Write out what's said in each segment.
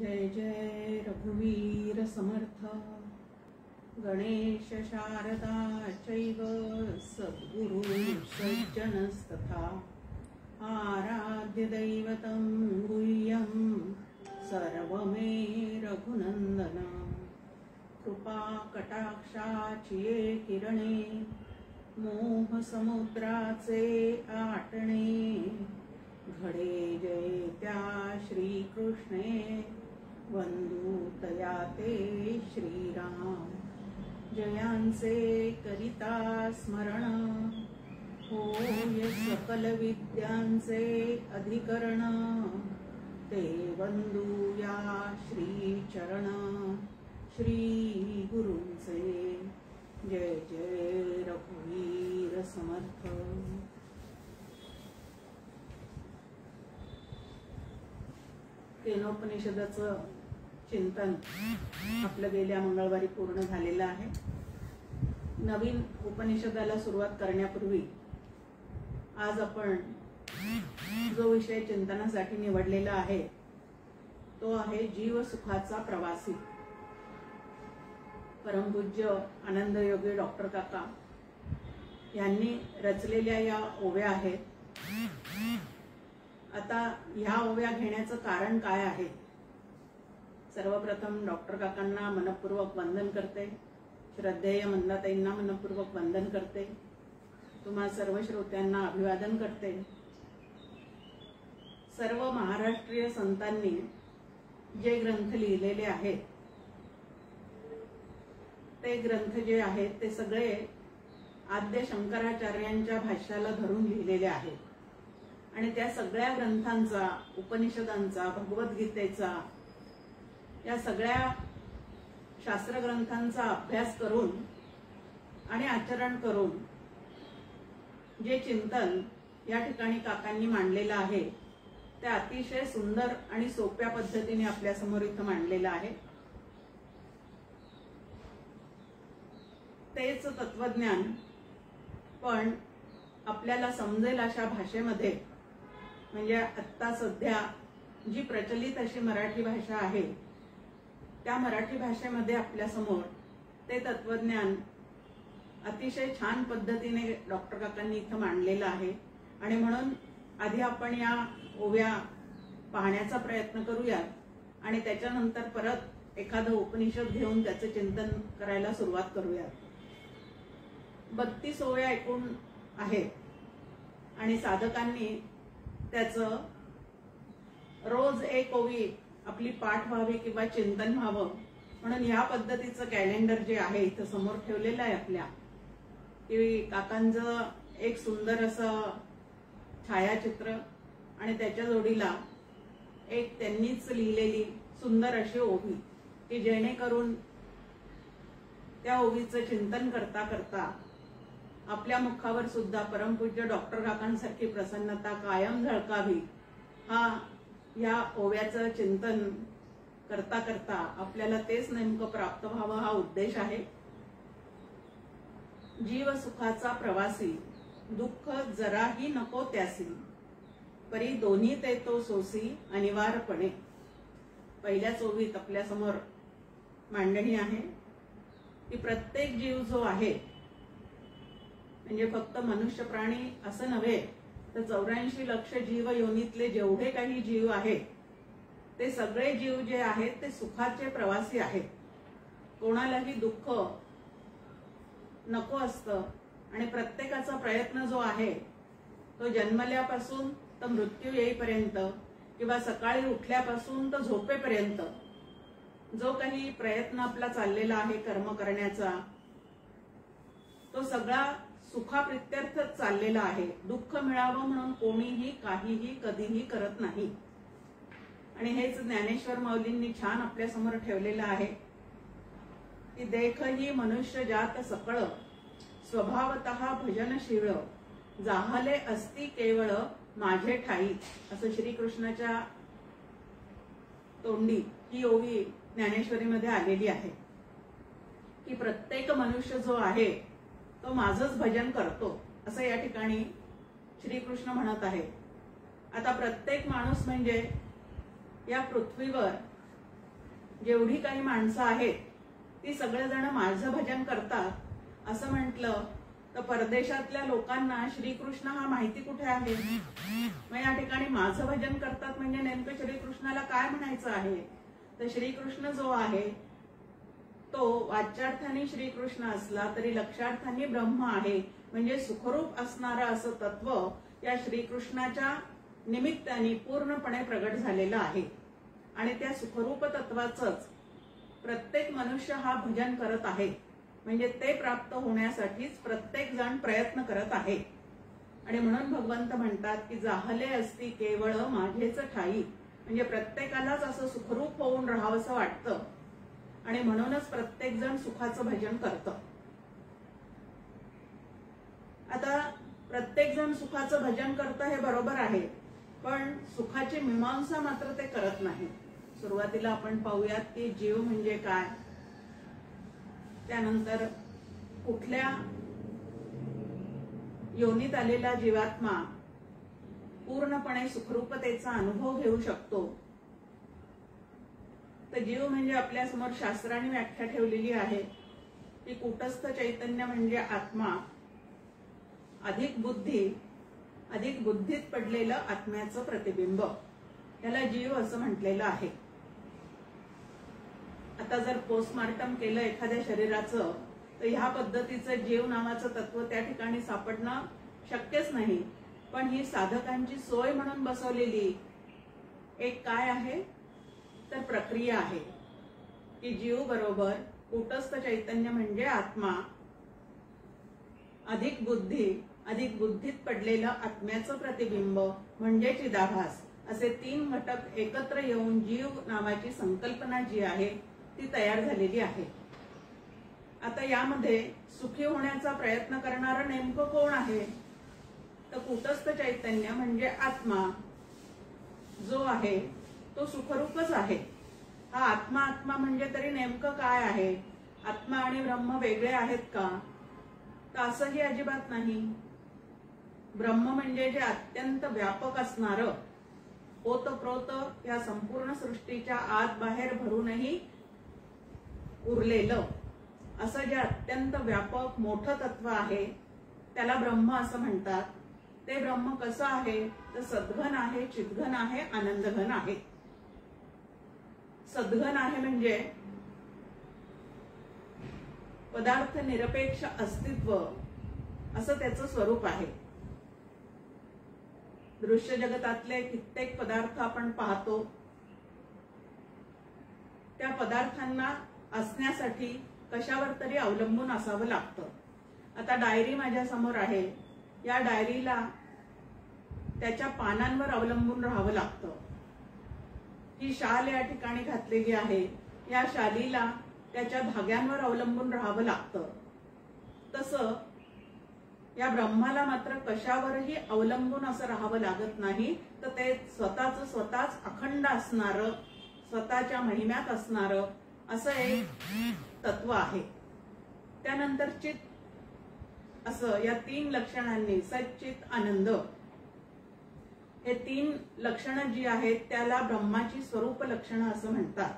जय जय रघुवीर समर्थ। गणेश शारदा चैव सद्गुरु सज्जनस्तथा आराध्य दैवतं गुह्यं सर्वमे रघुनंदन। कृपा कटाक्षाची किरणे मोह समुद्राचे आटणे घडे जय त्या श्रीकृष्णे वंदू तया ते श्रीराम। जयांचे करिता स्मरण होय सकल विद्यांचे अधिकरण। ते वंदू या श्री चरण श्री गुरूंचे। जय जय रघुवीर समर्थ। केनोपनिषदाचं चिंतन आपलं गेल्या मंगळवारी पूर्ण झालेलं आहे। नवीन उपनिषदाला सुरुवात करण्यापूर्वी आज आपण जो विषय चिंतनासाठी निवडलेला आहे तो आहे जीव सुखाचा प्रवासी। परमपूज्य आनंदयोगी डॉक्टर काका यांनी रचलेल्या या ओव्या आहेत। आता ह्या ओव्या घेण्याचं कारण काय आहे? सर्वप्रथम डॉक्टर काकांना मनपूर्वक वंदन करते। श्रद्धेय मंदाताईंना मनपूर्वक वंदन करते। तुम्हा सर्व श्रोत्यांना अभिवादन करते। सर्व महाराष्ट्रीय संतांनी जे ग्रंथ लिहिलेले आहेत ते ग्रंथ जे आहेत ते सगळे आद्य शंकराचार्यांच्या भाष्याला धरून लिहिलेले आहेत आणि त्या सगळ्या ग्रंथांचा, उपनिषदांचा, भगवद्गीतेचा, या सगळ्या शास्त्रग्रंथांचा अभ्यास करून आणि आचरण करून जे चिंतन या ठिकाणी काकांनी मांडलेलं आहे ते अतिशय सुंदर आणि सोप्या पद्धतीने आपल्या समोर इथं मांडलेलं आहे। तेच तत्वज्ञान पण आपल्याला समजेल अशा भाषेमध्ये, म्हणजे आता सध्या जी प्रचलित अशी मराठी भाषा आहे त्या मराठी भाषेमध्ये आपल्या समोर ते तत्वज्ञान अतिशय छान पद्धतीने डॉक्टर काकांनी इथं मांडलेलं आहे। आणि म्हणून आधी आपण या ओव्या पाहण्याचा प्रयत्न करूयात आणि त्याच्यानंतर परत एखादं उपनिषद घेऊन त्याचं चिंतन करायला सुरुवात करूयात। 32 ओव्या एकूण आहेत आणि साधकांनी त्याचं रोज एक ओवी आपली पाठ व्हावी किंवा चिंतन व्हावं म्हणून ह्या पद्धतीचं कॅलेंडर जे आहे इथं समोर ठेवलेलं आहे आपल्या, की काकांचं एक सुंदर असं छायाचित्र आणि त्याच्या जोडीला एक त्यांनीच लिहिलेली सुंदर अशी ओवी, की जेणेकरून त्या ओवीचं चिंतन करता करता आपल्या मुखावर सुद्धा परमपूज्य डॉक्टर काकांसारखी प्रसन्नता कायम झळकावी। हा या ओव्याचं चिंतन करता करता आपल्याला तेच नेमकं प्राप्त व्हावं हा उद्देश आहे। जीव सुखाचा प्रवासी दुःख जराही नको त्यासी परी दोन्ही ते तो सोसी अनिवार्यपणे। पहिल्याच ओवीत आपल्या समोर मांडणी आहे की प्रत्येक जीव जो आहे, म्हणजे फक्त मनुष्य प्राणी असं नव्हे तर 84 लक्ष जीव योनीतले जेवढे काही जीव आहेत ते सगळे जीव जे आहेत ते सुखाचे प्रवासी आहेत। कोणालाही दुःख नको असतं आणि प्रत्येकाचा प्रयत्न जो आहे तो जन्मल्यापासून तर मृत्यू येईपर्यंत किंवा सकाळी उठल्यापासून तर झोपेपर्यंत जो काही प्रयत्न आपला चाललेला आहे कर्म करण्याचा तो सगळा सुखाप्रित्यर्थच चाललेला आहे। दुःख मिळावं म्हणून कोणीही काहीही कधीही करत नाही। आणि हेच ज्ञानेश्वर माऊलींनी छान आपल्या समोर ठेवलेलं आहे की देखही मनुष्य जात सकळ स्वभावतः भजनशीळ जाहले असती केवळ माझे ठाई। असं श्रीकृष्णाच्या तोंडी ही ओवी ज्ञानेश्वरीमध्ये आलेली आहे की प्रत्येक मनुष्य जो आहे तो माझंच भजन करतो असं या ठिकाणी श्रीकृष्ण म्हणत आहे। आता प्रत्येक माणूस म्हणजे या पृथ्वीवर जेवढी काही माणसं आहेत ती सगळेजण माझं भजन करतात असं म्हटलं तर परदेशातल्या लोकांना श्रीकृष्ण हा माहिती कुठे आहे? मग या ठिकाणी माझं भजन करतात म्हणजे नेमकं श्रीकृष्णाला काय म्हणायचं आहे? तर श्रीकृष्ण जो आहे तो वाच्यार्थाने श्रीकृष्ण असला तरी लक्षार्थाने ब्रह्म आहे, म्हणजे सुखरूप असणारं असं तत्व या श्रीकृष्णाच्या निमित्ताने पूर्णपणे प्रगट झालेलं आहे. आणि त्या सुखरूप तत्वाचंच प्रत्येक मनुष्य हा भजन करत आहे, म्हणजे ते प्राप्त होण्यासाठीच प्रत्येक जण प्रयत्न करत आहे. आणि म्हणून भगवंत म्हणतात की जाहले असती केवळ माझेच ठाई, म्हणजे प्रत्येकालाच असं सुखरूप होऊन राहावंसं वाटतं आणि म्हणूनच प्रत्येक जण सुखाचं भजन करतं. आता प्रत्येक जण सुखाचं भजन करतं हे बरोबर आहे, पण सुखाची मीमांसा मात्र ते करत नाही. सुरुवातीला आपण पाहूयात की जीव म्हणजे काय, त्यानंतर कुठल्या योनीत आलेला जीवात्मा पूर्णपणे सुखरूपतेचा अनुभव घेऊ शकतो. तर जीव म्हणजे आपल्या समोर शास्त्राने व्याख्या ठेवलेली आहे की कूटस्थ चैतन्य म्हणजे आत्मा अधिक बुद्धीत पडलेलं आत्म्याचं प्रतिबिंब, याला जीव असं म्हटलेलं आहे. आता जर पोस्टमार्टम केलं एखाद्या शरीराचं तर ह्या पद्धतीचं जीव नावाचं तत्व त्या ठिकाणी सापडणं शक्यच नाही. पण ही साधकांची सोय म्हणून बसवलेली एक काय आहे तर प्रक्रिया आहे की जीव बरोबर कूटस्थ चैतन्य म्हणजे आत्मा अधिक बुद्धीत पडलेलं आत्म्याचं प्रतिबिंब म्हणजे चिदाभास, असे 3 घटक एकत्र येऊन जीव नावाची संकल्पना जी आहे ती तयार झालेली आहे. आता यामध्ये सुखी होण्याचा प्रयत्न करणारं नेमकं कोण आहे? तर कूटस्थ चैतन्य म्हणजे आत्मा जो आहे तो सुखरूपच आहे. हा आत्मा म्हणजे तरी नेमकं काय आहे? आत्मा आणि ब्रह्म वेगळे आहेत का? तर असंही अजिबात नाही. ब्रह्म म्हणजे जे अत्यंत व्यापक असणारं ओतप्रोत या संपूर्ण सृष्टीच्या आत बाहेर भरूनही उरलेलं असं जे अत्यंत व्यापक मोठं तत्व आहे त्याला ब्रह्म असं म्हणतात. ते ब्रह्म कसं आहे तर सद्घन आहे, चिद्घन आहे, आनंदघन आहे. सद्घन आहे म्हणजे पदार्थ निरपेक्ष अस्तित्व असं त्याचं स्वरूप आहे. दृश्य जगतातले कित्येक पदार्थ आपण पाहतो, त्या पदार्थांना असण्यासाठी कशावर तरी अवलंबून असावं लागतं. आता डायरी माझ्या समोर आहे, या डायरीला त्याच्या पानांवर अवलंबून राहावं लागतं. ही शाल या ठिकाणी घातलेली आहे, या शालीला त्याच्या धाग्यांवर अवलंबून राहावं लागतं. तसं या ब्रह्माला मात्र कशावरही अवलंबून असं राहावं लागत नाही, तर ते स्वतःच अखंड असणारं, स्वतःच्या महिम्यात असणारं असं एक तत्व आहे. त्यानंतर चित असं या 3 लक्षणांनी सच्चित आनंद हे 3 लक्षणं जी आहेत त्याला ब्रह्माची स्वरूप लक्षणं असं म्हणतात.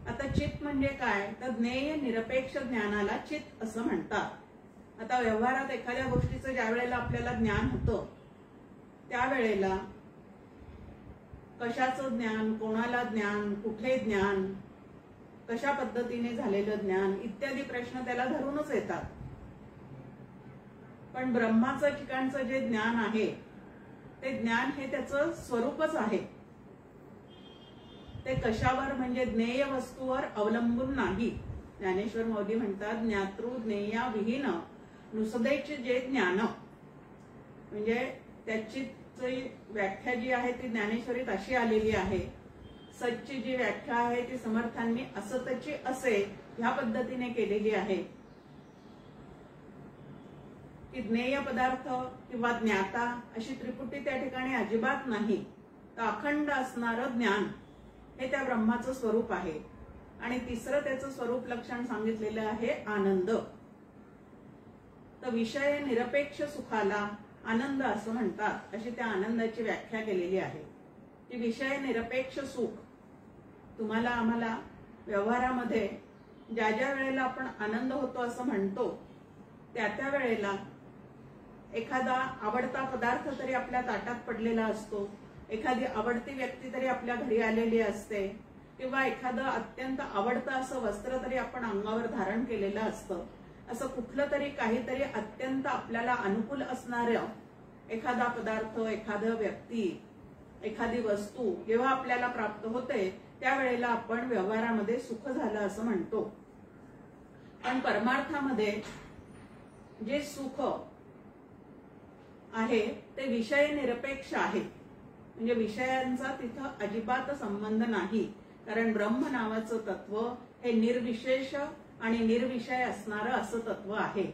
आता चित म्हणजे काय तर ज्ञेय निरपेक्ष ज्ञानाला चित असं म्हणतात. आता व्यवहारात एखाद्या गोष्टीचं ज्या वेळेला आपल्याला ज्ञान होतं त्यावेळेला कशाचं ज्ञान, कोणाला ज्ञान, कुठे ज्ञान, कशा पद्धतीने झालेलं ज्ञान इत्यादी प्रश्न त्याला धरूनच येतात. पण ब्रह्माचं ठिकाणचं जे ज्ञान आहे ते ज्ञान हे त्याचं स्वरूपच आहे. ते कशावर म्हणजे ज्ञेय वस्तूवर अवलंबून नाही. ज्ञानेश्वर माऊली म्हणतात ज्ञातृ ज्ञेया विहीन नुसदेचे जे ज्ञान, म्हणजे त्याची व्याख्या जी आहे ती ज्ञानेश्वरीत अशी आलेली आहे. सच्ची जी व्याख्या आहे ती समर्थांनी असतची असे ह्या पद्धतीने केलेली आहे की ज्ञेय पदार्थ किंवा ज्ञाता अशी त्रिपुटी त्या ठिकाणी अजिबात नाही. तर अखंड असणारं ज्ञान हे त्या ब्रह्माचं स्वरूप आहे. आणि तिसरं त्याचं स्वरूप लक्षण सांगितलेलं आहे आनंद. तर विषय निरपेक्ष सुखाला आनंद असं म्हणतात, अशी त्या आनंदाची व्याख्या केलेली आहे. की विषय निरपेक्ष सुख तुम्हाला आम्हाला व्यवहारामध्ये ज्या ज्या वेळेला आपण आनंद होतो असं म्हणतो, त्या वेळेला एखादा आवडता पदार्थ तरी आपल्या ताटात पडलेला असतो, एखादी आवडती व्यक्ती तरी आपल्या घरी आलेली असते, किंवा एखादं अत्यंत आवडतं असं वस्त्र तरी आपण अंगावर धारण केलेलं असतं. असं कुठलं तरी काहीतरी अत्यंत आपल्याला अनुकूल असणारं एखादा पदार्थ, एखादं व्यक्ती, एखादी वस्तू जेव्हा आपल्याला प्राप्त होते त्यावेळेला आपण व्यवहारामध्ये सुख झालं असं म्हणतो. पण परमार्थामध्ये जे सुख आहे ते विषय निरपेक्ष आहे, म्हणजे विषयांचा तिथं अजिबात संबंध नाही. कारण ब्रह्म नावाचं तत्व हे निर्विशेष आणि निर्विषय असणारं असं तत्व आहे.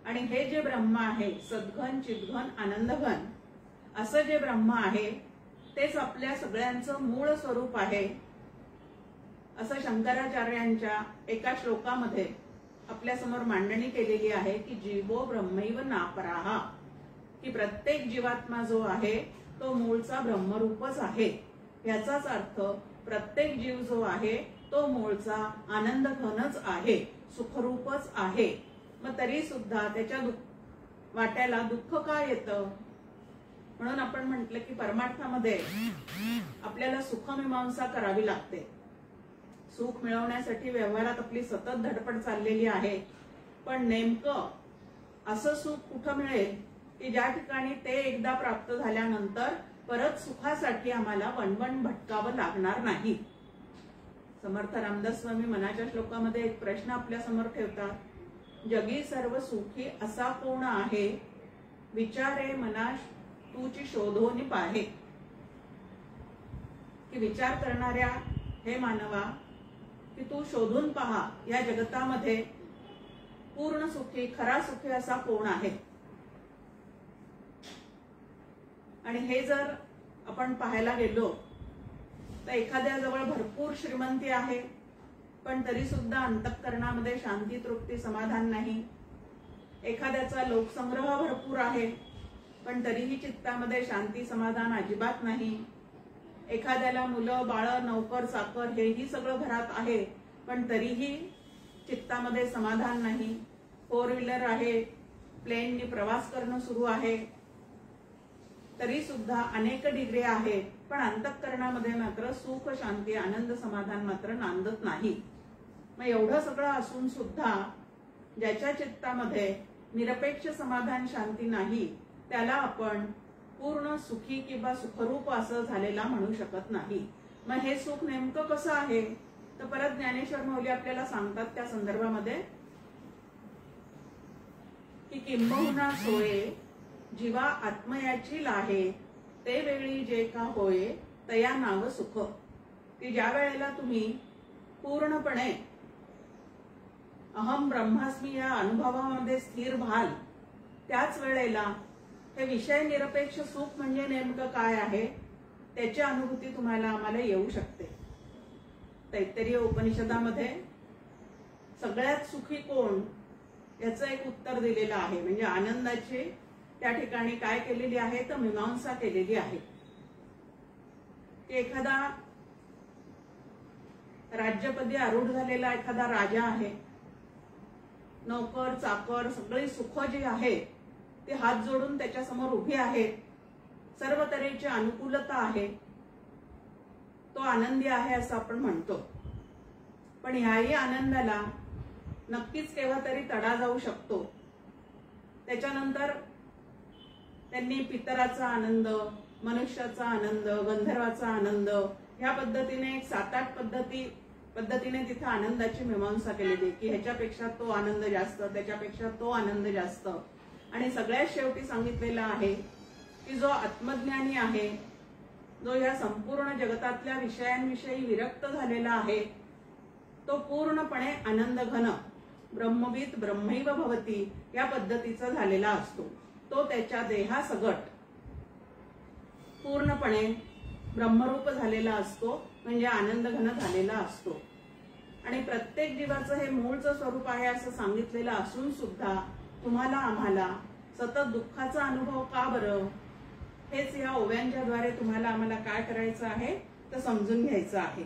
आणि हे जे ब्रह्म आहे, सद्घन चिद्घन आनंदघन असं जे ब्रह्म आहे तेच आपल्या सगळ्यांचं मूळ स्वरूप आहे, असं शंकराचार्यांच्या एका श्लोकामध्ये आपल्या समोर मांडणी केलेली आहे की जीवो ब्रह्मैव नापराहा, की प्रत्येक जीवात्मा जो आहे तो मूळचा ब्रह्मरूपच आहे. याचाच अर्थ प्रत्येक जीव जो आहे तो मूळचा आनंद घनच आहे, सुखरूपच आहे. मग तरी सुद्धा त्याच्या वाट्याला दुःख का येतं? म्हणून आपण म्हटलं की परमार्थामध्ये आपल्याला सुखमीमांसा करावी लागते. सुख मिळवण्यासाठी व्यवहारात आपली सतत धडपड चाललेली आहे. पण नेमकं असं सुख कुठं मिळेल की ज्या ठिकाणी ते एकदा प्राप्त झाल्यानंतर परत सुखासाठी आम्हाला वणवण भटकावं लागणार नाही. समर्थ रामदास स्वामी मनाच्या श्लोकामध्ये एक प्रश्न आपल्या समोर ठेवतात, जगी सर्व सुखी असा कोण आहे, विचारे मना तूची शोधोनी पाहे. की विचार करणाऱ्या हे मानवा की तू शोधून पहा या जगतामध्ये पूर्ण सुखी, खरा सुखी असा कोण आहे. आणि हे जर आपण पाहायला गेलो तर एखाद्याजवळ भरपूर श्रीमंती आहे पण तरी सुद्धा अंतःकरणामध्ये शांती, तृप्ती, समाधान नाही. एखाद्याचा लोकसंग्रह भरपूर आहे पण तरीही चित्तामध्ये शांती, समाधान अजिबात नाही. एखाद्याला मुलं, बाळ, नोकर, चाकर हेही सगळं घरात आहे पण तरीही चित्तामध्ये समाधान नाही. 4 व्हीलर आहे, प्लेननी प्रवास करणं सुरू आहे, तरी सुद्धा अनेक डिग्री आहे पण अंतःकरणामध्ये मात्र सुख, शांती, आनंद, समाधान मात्र नांदत नाही. मग एवढं सगळं असून सुद्धा ज्याच्या चित्तामध्ये निरपेक्ष समाधान, शांती नाही त्याला आपण पूर्ण सुखी किंवा सुखरूप असं झालेला म्हणू शकत नाही. मग हे सुख नेमकं कसं आहे तर परत ज्ञानेश्वर माऊली आपल्याला सांगतात त्या संदर्भामध्ये की किंबहुना सोये जीवा आत्मयाची लाहे, ते वेळी जे का होय तया नाव सुख. की ज्या वेळेला तुम्ही पूर्णपणे अहम ब्रह्मास्मी या अनुभवामध्ये स्थिर व्हाल त्याच वेळेला हे विषय निरपेक्ष सुख म्हणजे नेमकं काय आहे त्याची अनुभूती तुम्हाला आम्हाला येऊ शकते. तैत्तरीय उपनिषदामध्ये सगळ्यात सुखी कोण याचं एक उत्तर दिलेलं आहे. म्हणजे आनंदाची त्या ठिकाणी काय केलेली आहे तर मीमांसा केलेली आहे. की एखादा राज्यपदी आरूढ झालेला एखादा राजा आहे, नोकर, चाकर सगळी सुख जी आहे ती हात जोडून त्याच्या समोर उभी आहेत, सर्व तऱ्हेची अनुकूलता आहे, तो आनंदी आहे असं आपण म्हणतो. पण ह्याही आनंदाला नक्कीच केव्हा तरी तडा जाऊ शकतो. त्याच्यानंतर त्यांनी पितराचा आनंद, मनुष्याचा आनंद, गंधर्वाचा आनंद ह्या पद्धतीने एक 7-8 पद्धतीने तिथे आनंदाची मीमांसा केलेली की ह्याच्यापेक्षा तो आनंद जास्त, त्याच्यापेक्षा तो आनंद जास्त. आणि सगळ्यात शेवटी सांगितलेलं आहे की जो आत्मज्ञानी आहे, जो या संपूर्ण जगतातल्या विषयांविषयी विरक्त झालेला आहे, तो पूर्णपणे आनंद घन ब्रह्मविद ब्रह्मैव भवती या पद्धतीचा झालेला असतो. तो त्याच्या देहासगट पूर्णपणे ब्रह्मरूप झालेला असतो, म्हणजे आनंद घन झालेला असतो. आणि प्रत्येक जीवाचं हे मूळचं स्वरूप आहे असं सांगितलेलं असून सुद्धा तुम्हाला आम्हाला सतत दुःखाचा अनुभव का बरं, हेच या ओव्यांच्या द्वारे तुम्हाला आम्हाला काय करायचं आहे तर समजून घ्यायचं आहे.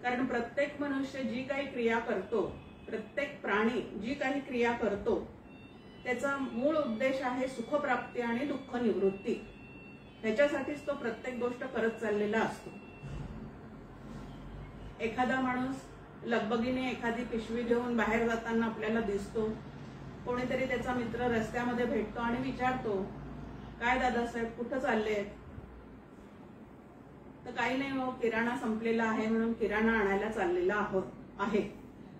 कारण प्रत्येक मनुष्य जी काही क्रिया करतो, प्रत्येक प्राणी जी काही क्रिया करतो, त्याचा मूळ उद्देश आहे सुखप्राप्ती आणि दुःख निवृत्ती. त्याच्यासाठीच तो प्रत्येक गोष्ट करत चाललेला असतो. एखादा माणूस लगबगीने एखादी पिशवी घेऊन बाहेर जाताना आपल्याला दिसतो. कोणीतरी त्याचा मित्र रस्त्यामध्ये भेटतो आणि विचारतो, काय दादासाहेब कुठं चालले? तर काही नाही हो, किराणा संपलेला आहे म्हणून किराणा आणायला चाललेला आहे.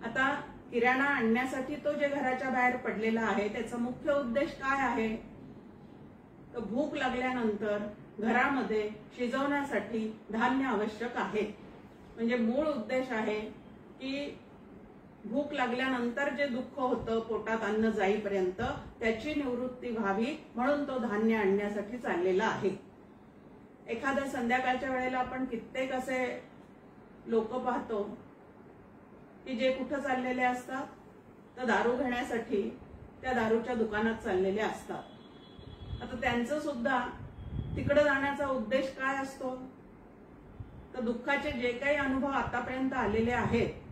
आता किराणा आणण्यासाठी तो जे घराच्या बाहेर पडलेला आहे त्याचा मुख्य उद्देश काय आहे? तर भूक लागल्यानंतर घरामध्ये शिजवण्यासाठी धान्य आवश्यक आहे. म्हणजे मूळ उद्देश आहे की भूक लागल्यानंतर जे दुःख होतं पोटात अन्न जाईपर्यंत त्याची निवृत्ती व्हावी म्हणून तो धान्य आणण्यासाठी चाललेला आहे. एखाद्या संध्याकाळच्या वेळेला आपण कित्येक असे लोक पाहतो की जे कुठं चाललेले असतात, तर दारू घेण्यासाठी त्या दारूच्या दुकानात चाललेले असतात. आता त्यांचं सुद्धा तिकडे जाण्याचा उद्देश काय असतो? तर दुःखाचे जे काही अनुभव आतापर्यंत आलेले आहेत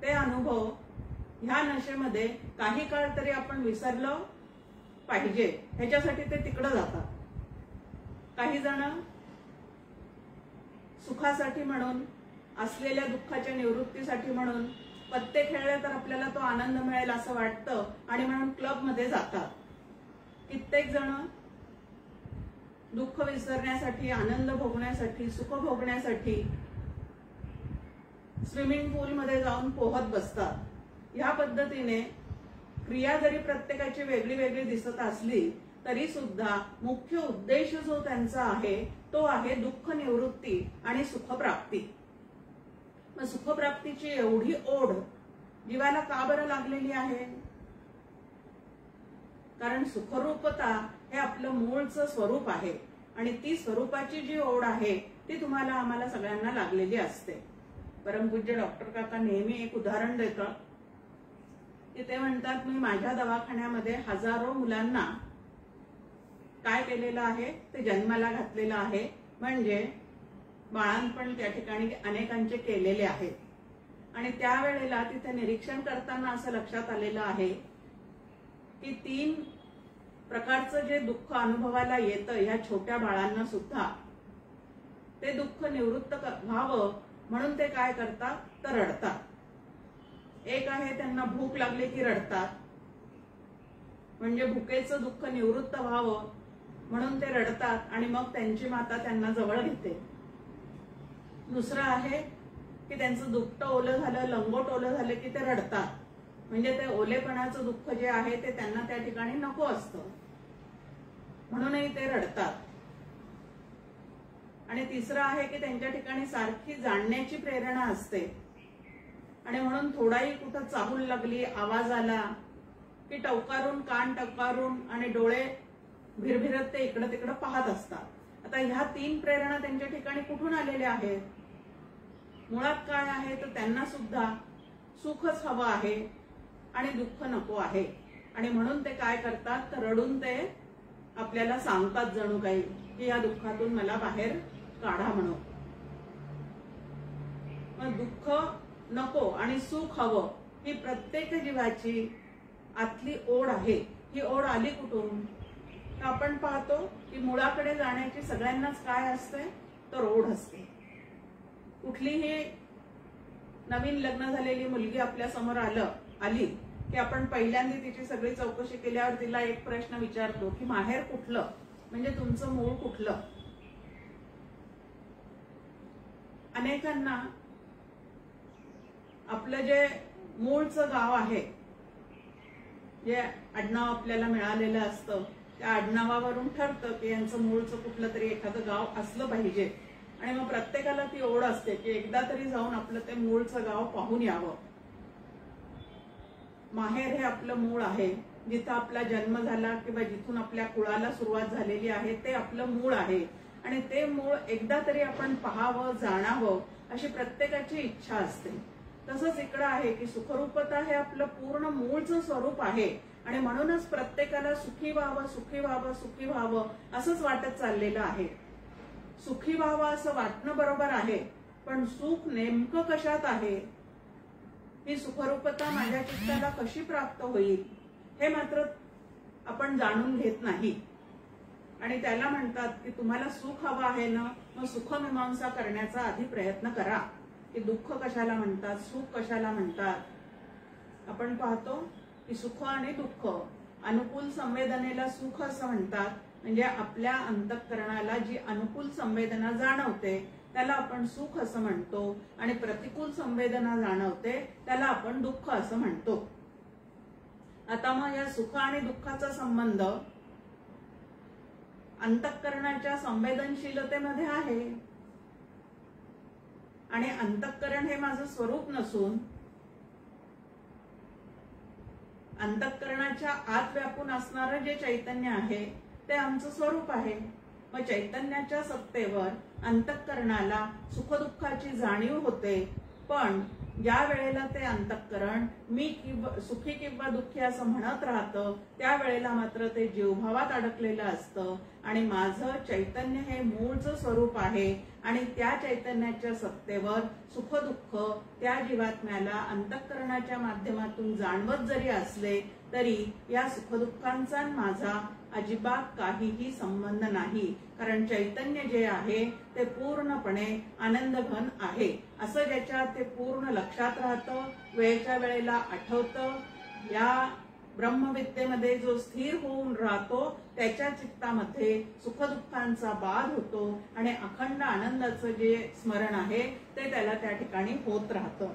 ते अनुभव ह्या नशेमध्ये काही काळ तरी आपण विसरलं पाहिजे ह्याच्यासाठी ते तिकडे जातात. काही जण सुखासाठी म्हणून, असलेल्या दुःखाच्या निवृत्तीसाठी म्हणून पत्ते खेळले तर आपल्याला तो आनंद मिळेल असं वाटतं आणि म्हणून क्लब मध्ये जातात. कित्येक जण दुःख विसरण्यासाठी, आनंद भोगण्यासाठी, सुख भोगण्यासाठी स्विमिंग पूल मध्ये जाऊन पोहत बसतात. ह्या पद्धतीने क्रिया जरी प्रत्येकाची वेगळी वेगळी दिसत असली तरी सुद्धा मुख्य उद्देश जो त्यांचा आहे तो आहे दुःख निवृत्ती आणि सुखप्राप्ती. मग सुखप्राप्तीची एवढी ओढ जीवाला का बरं लागलेली आहे? कारण सुखरूपता हे आपलं मूळचं स्वरूप आहे आणि ती स्वरूपाची जी ओढ आहे ती तुम्हाला आम्हाला सगळ्यांना लागलेली असते. परमपूज्य डॉक्टर काका नेहमी एक उदाहरण देतात की ते म्हणतात, मी माझ्या दवाखान्यामध्ये हजारो मुलांना काय केलेलं आहे ते जन्माला घातलेलं आहे. म्हणजे बाळांपण त्या ठिकाणी अनेकांचे केलेले आहेत आणि त्यावेळेला तिथे निरीक्षण करताना असं लक्षात आलेलं आहे की 3 प्रकारचं जे दुःख अनुभवाला येतं ह्या छोट्या बाळांना सुद्धा, ते दुःख निवृत्त व्हावं म्हणून ते काय करतात तर रडतात. एक आहे त्यांना भूक लागली की रडतात, म्हणजे भुकेचं दुःख निवृत्त व्हावं म्हणून ते रडतात आणि मग त्यांची माता त्यांना जवळ घेते. दुसरं आहे की त्यांचं दुपटं ओलं झालं, लंगोट ओलं झालं की ते रडतात, म्हणजे ते ओलेपणाचं दुःख जे आहे ते त्यांना त्या ठिकाणी नको असतं म्हणूनही ते रडतात. आणि तिसरं आहे की त्यांच्या ठिकाणी सारखी जाणण्याची प्रेरणा असते आणि म्हणून थोडाही कुठं चाहूल लागली, आवाज आला की टवकारून, कान टवकारून आणि डोळे भिरभिरत ते इकडं तिकडं पाहत असतात. आता ह्या 3 प्रेरणा त्यांच्या ठिकाणी कुठून आलेल्या आहेत? मुळात काय आहे तर त्यांना सुद्धा सुखच हवं आहे आणि दुःख नको आहे आणि म्हणून ते काय करतात तर रडून ते आपल्याला सांगतात जणू काही की या दुःखातून मला बाहेर काढा म्हणून. मग दुःख नको आणि सुख हवं ही प्रत्येक जीवाची आतली ओढ आहे. ही ओढ आली कुठून? तर आपण पाहतो की मुळाकडे जाण्याची सगळ्यांनाच काय असते तर ओढ असते. कुठलीही नवीन लग्न झालेली मुलगी आपल्या समोर आली की आपण पहिल्यांदा तिची सगळी चौकशी केल्यावर तिला एक प्रश्न विचारतो की माहेर कुठलं, म्हणजे तुमचं मूळ कुठलं? अनेकांना आपलं जे मूळचं गाव आहे, जे आडनाव आपल्याला मिळालेलं असतं त्या आडनावावरून ठरतं की यांचं मूळचं कुठलं तरी एखादं गाव असलं पाहिजे आणि मग प्रत्येकाला ती ओढ असते की एकदा तरी जाऊन आपलं ते मूळचं गाव पाहून यावं. माहेर हे आपलं मूळ आहे, जिथं आपला जन्म झाला किंवा जिथून आपल्या कुळाला सुरुवात झालेली आहे ते आपलं मूळ आहे आणि ते मूळ एकदा तरी आपण पाहावं, जाणावं अशी प्रत्येकाची इच्छा असते. तसंच इकडं आहे की सुखरूपता हे आपलं पूर्ण मूळचं स्वरूप आहे आणि म्हणूनच प्रत्येकाला सुखी व्हावं, सुखी व्हावं, सुखी व्हावं असंच वाटत चाललेलं आहे. सुखी व्हावं असं वाटणं बरोबर आहे, पण सुख नेमकं कशात आहे, ही सुखरूपता माझ्या चित्ताला कशी प्राप्त होईल, हे मात्र आपण जाणून घेत नाही. आणि त्याला म्हणतात की तुम्हाला सुख हवं आहे ना, मग सुखमीमांसा करण्याचा आधी प्रयत्न करा की दुःख कशाला म्हणतात, सुख कशाला म्हणतात. आपण पाहतो की सुख आणि दुःख, अनुकूल संवेदनेला सुख असं म्हणतात, म्हणजे आपल्या अंतःकरणाला जी अनुकूल संवेदना जाणवते त्याला आपण सुख असं म्हणतो, आणि प्रतिकूल संवेदना जाणवते त्याला आपण दुःख असं म्हणतो. आता मग या सुख आणि दुःखाचा संबंध अंतःकरणाच्या संवेदनशीलतेमध्ये आहे. आणि अंतःकरण हे माझं स्वरूप नसून अंतःकरणाच्या आत व्यापून असणारं जे चैतन्य आहे ते आमचं स्वरूप आहे. मग चैतन्याच्या सत्तेवर अंतःकरणाला सुखदुःखाची जाणीव होते, पण ज्या वेळेला ते अंतःकरण मी सुखी किंवा दुःखी असं म्हणत राहतं त्यावेळेला मात्र ते जीवभावात अडकलेलं असतं. आणि माझं चैतन्य हे मूळचं स्वरूप आहे, आणि त्या चैतन्याच्या सत्तेवर सुख दुःख त्या जीवात्म्याला अंतःकरणाच्या माध्यमातून जाणवत जरी असले तरी या सुखदुःखांचा माझा अजिबात काहीही संबंध नाही, कारण चैतन्य जे आहे ते पूर्णपणे आनंदघन आहे. असं ज्याच्या ते पूर्ण लक्षात राहतं, वेळच्या वेळेला आठवतं, या ब्रह्मविद्येमध्ये जो स्थिर होऊन राहतो त्याच्या चित्तामध्ये सुखदुःखांचा बाध होतो, आणि अखंड आनंदाचं जे स्मरण आहे ते त्याला त्या ठिकाणी होत राहतं.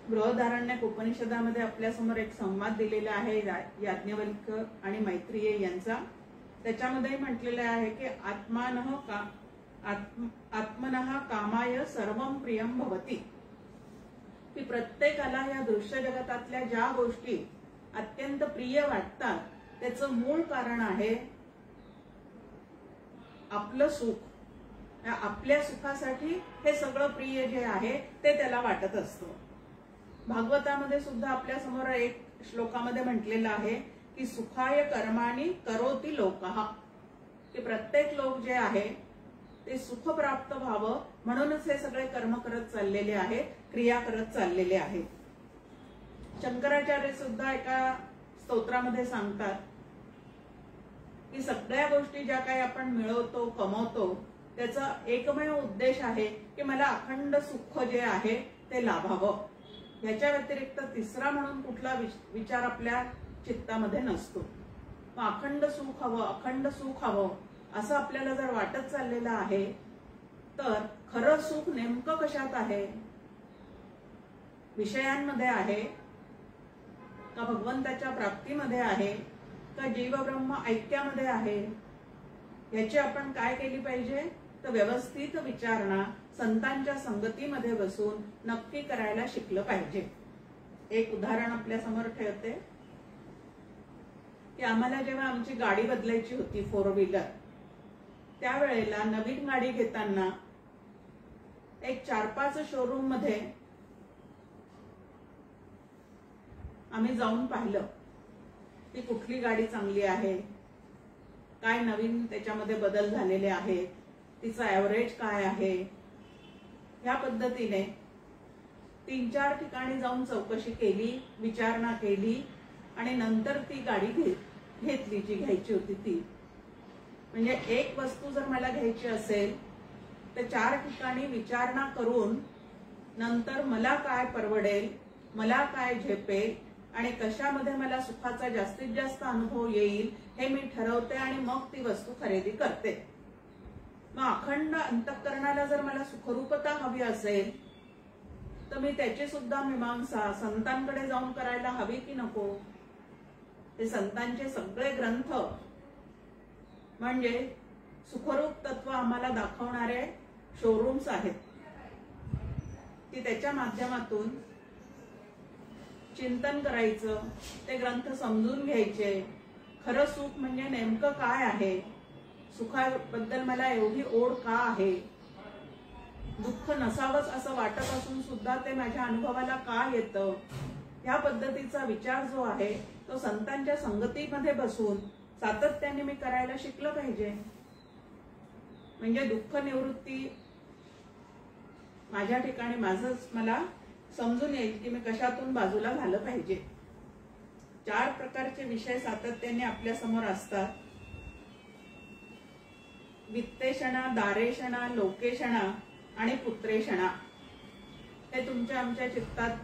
बृहदारण्यक उपनिषदामध्ये आपल्या समोर एक संवाद दिलेला आहे याज्ञवल्क्य आणि मैत्रेयी यांचा. त्याच्यामध्ये म्हटलेलं आहे की आत्मनः कामाय सर्वं प्रियं भवति, की प्रत्येकाला या दृश्य जगतातल्या ज्या गोष्टी अत्यंत प्रिय वाटतात त्याचं मूळ कारण आहे आपलं सुख. आपल्या सुखासाठी हे सगळं प्रिय जे आहे ते त्याला वाटत असतं. भागवतामध्ये सुद्धा आपल्या समोर एक श्लोकामध्ये म्हटलेलं आहे की सुखाय कर्माणि करोति लोकः, की प्रत्येक लोक जे आहे ते सुख प्राप्त व्हावं म्हणूनच हे सगळे कर्म करत चाललेले आहेत, क्रिया करत चाललेले आहेत. शंकराचार्य सुद्धा एका स्तोत्रामध्ये सांगतात की सगळ्या गोष्टी ज्या काही आपण मिळवतो कमवतो त्याचा एकमेव उद्देश आहे की मला अखंड सुख जे आहे ते लाभावं. याच्या व्यतिरिक्त तिसरा म्हणून कुठला विचार आपल्या चित्तामध्ये नसतो. मग अखंड सुख हवं, अखंड सुख हवं असं आपल्याला जर वाटत चाललेलं आहे तर खरं सुख नेमकं कशात आहे? विषयांमध्ये आहे का भगवंताच्या प्राप्तीमध्ये आहे का जीवब्रह्म ऐक्यामध्ये आहे? याची आपण काय केली पाहिजे तर व्यवस्थित विचारणा संतांच्या संगतीमध्ये बसून नक्की करायला शिकलं पाहिजे. एक उदाहरण आपल्या समोर ठेवते की आम्हाला जेव्हा आमची गाडी बदलायची होती 4 व्हीलर, त्यावेळेला नवीन गाडी घेताना एक 4-5 शोरूम मध्ये आम्ही जाऊन पाहिलं की कुठली गाडी चांगली आहे, काय नवीन त्याच्यामध्ये बदल झालेले आहेत, तिचा ॲव्हरेज काय आहे. ह्या पद्धतीने 3-4 ठिकाणी जाऊन चौकशी केली, विचारणा केली आणि नंतर ती गाडी घेतली जी घ्यायची होती ती. म्हणजे एक वस्तू जर मला घ्यायची असेल तर 4 ठिकाणी विचारणा करून नंतर मला काय परवडेल, मला काय झेपेल आणि कशामध्ये मला सुखाचा जास्तीत जास्त अनुभव येईल हे मी ठरवते आणि मग ती वस्तू खरेदी करते. मग अखंड अंतःकरणाला जर मला सुखरूपता हवी असेल तर मी त्याची सुद्धा मीमांसा संतांकडे जाऊन करायला हवी की नको? हे संतांचे सगळे ग्रंथ म्हणजे सुखरूप तत्व आम्हाला दाखवणारे शोरूम्स आहेत की त्याच्या माध्यमातून चिंतन करायचं, ते ग्रंथ समजून घ्यायचे. खरं सुख म्हणजे नेमकं काय आहे, सुखाबद्दल मला एवढी ओढ का आहे, दुःख नसावंच असं वाटत असून सुद्धा ते माझ्या अनुभवाला का येतं, ह्या पद्धतीचा विचार जो आहे तो संतांच्या संगतीमध्ये बसून सातत्याने मी करायला शिकलं पाहिजे. म्हणजे दुःख निवृत्ती माझ्या ठिकाणी माझंच मला समजून येईल की मी कशातून बाजूला झालं पाहिजे. 4 प्रकारचे विषय सातत्याने आपल्या समोर असतात. वित्तेषणा, दारेषणा, लोकेषणा आणि पुत्रेषणा. हे तुमच्या आमच्या चित्तात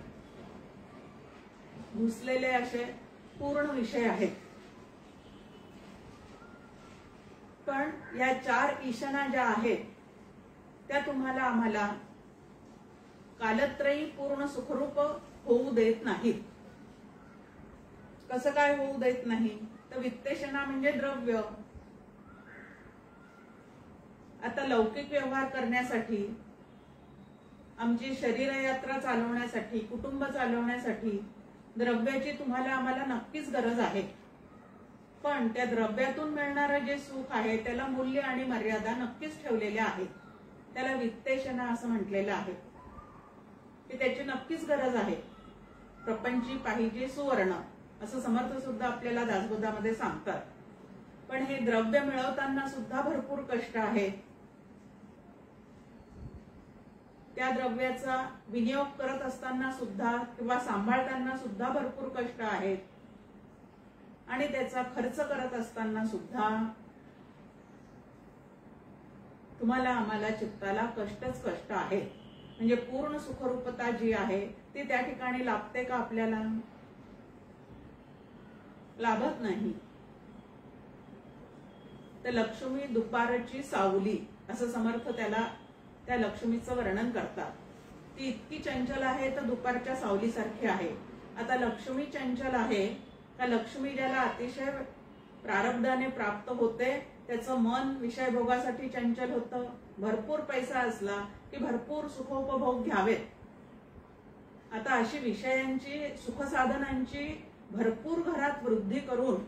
घुसलेले असे पूर्ण विषय आहेत. पण या 4 ईशना ज्या आहेत त्या तुम्हाला आम्हाला कालत्रयी पूर्ण सुखरूप होऊ देत नाहीत. कसं काय होऊ देत नाही? तर वित्तेषणा म्हणजे द्रव्य. आता लौकिक व्यवहार करण्यासाठी, आमची शरीर यात्रा चालवण्यासाठी, कुटुंब चालवण्यासाठी द्रव्याची तुम्हाला आम्हाला नक्कीच गरज आहे. पण त्या द्रव्यातून मिळणारं जे सुख आहे त्याला मूल्य आणि मर्यादा नक्कीच ठेवलेल्या आहेत. त्याला वित्तेषणा असं म्हटलेलं आहे की त्याची नक्कीच गरज आहे. प्रपंची पाहिजे सुवर्ण असं समर्थ सुद्धा आपल्याला दासबोधामध्ये सांगतात. पण हे द्रव्य मिळवताना सुद्धा भरपूर कष्ट आहे. त्या द्रव्याचा विनियोग करत असताना सुद्धा किंवा सांभाळताना सुद्धा भरपूर कष्ट आहेत. आणि त्याचा खर्च करत असताना सुद्धा तुम्हाला आम्हाला चित्ताला कष्टच कष्ट आहे. म्हणजे पूर्ण सुखरूपता जी आहे ती त्या ठिकाणी लाभते का आपल्याला? लाभत नाही. तर लक्ष्मी दुपारची सावली असं समर्थ त्या लक्ष्मीचं वर्णन करतात. ती इतकी चंचल आहे तर दुपारच्या सावलीसारखी आहे. आता लक्ष्मी चंचल आहे का लक्ष्मी ज्याला अतिशय प्रारब्धाने प्राप्त होते त्याचं मन विषय भोगासाठी चंचल होतं. भरपूर पैसा असला की भरपूर सुखोपभोग घ्यावेत. आता अशी विषयांची सुखसाधनांची भरपूर घरात वृद्धी करून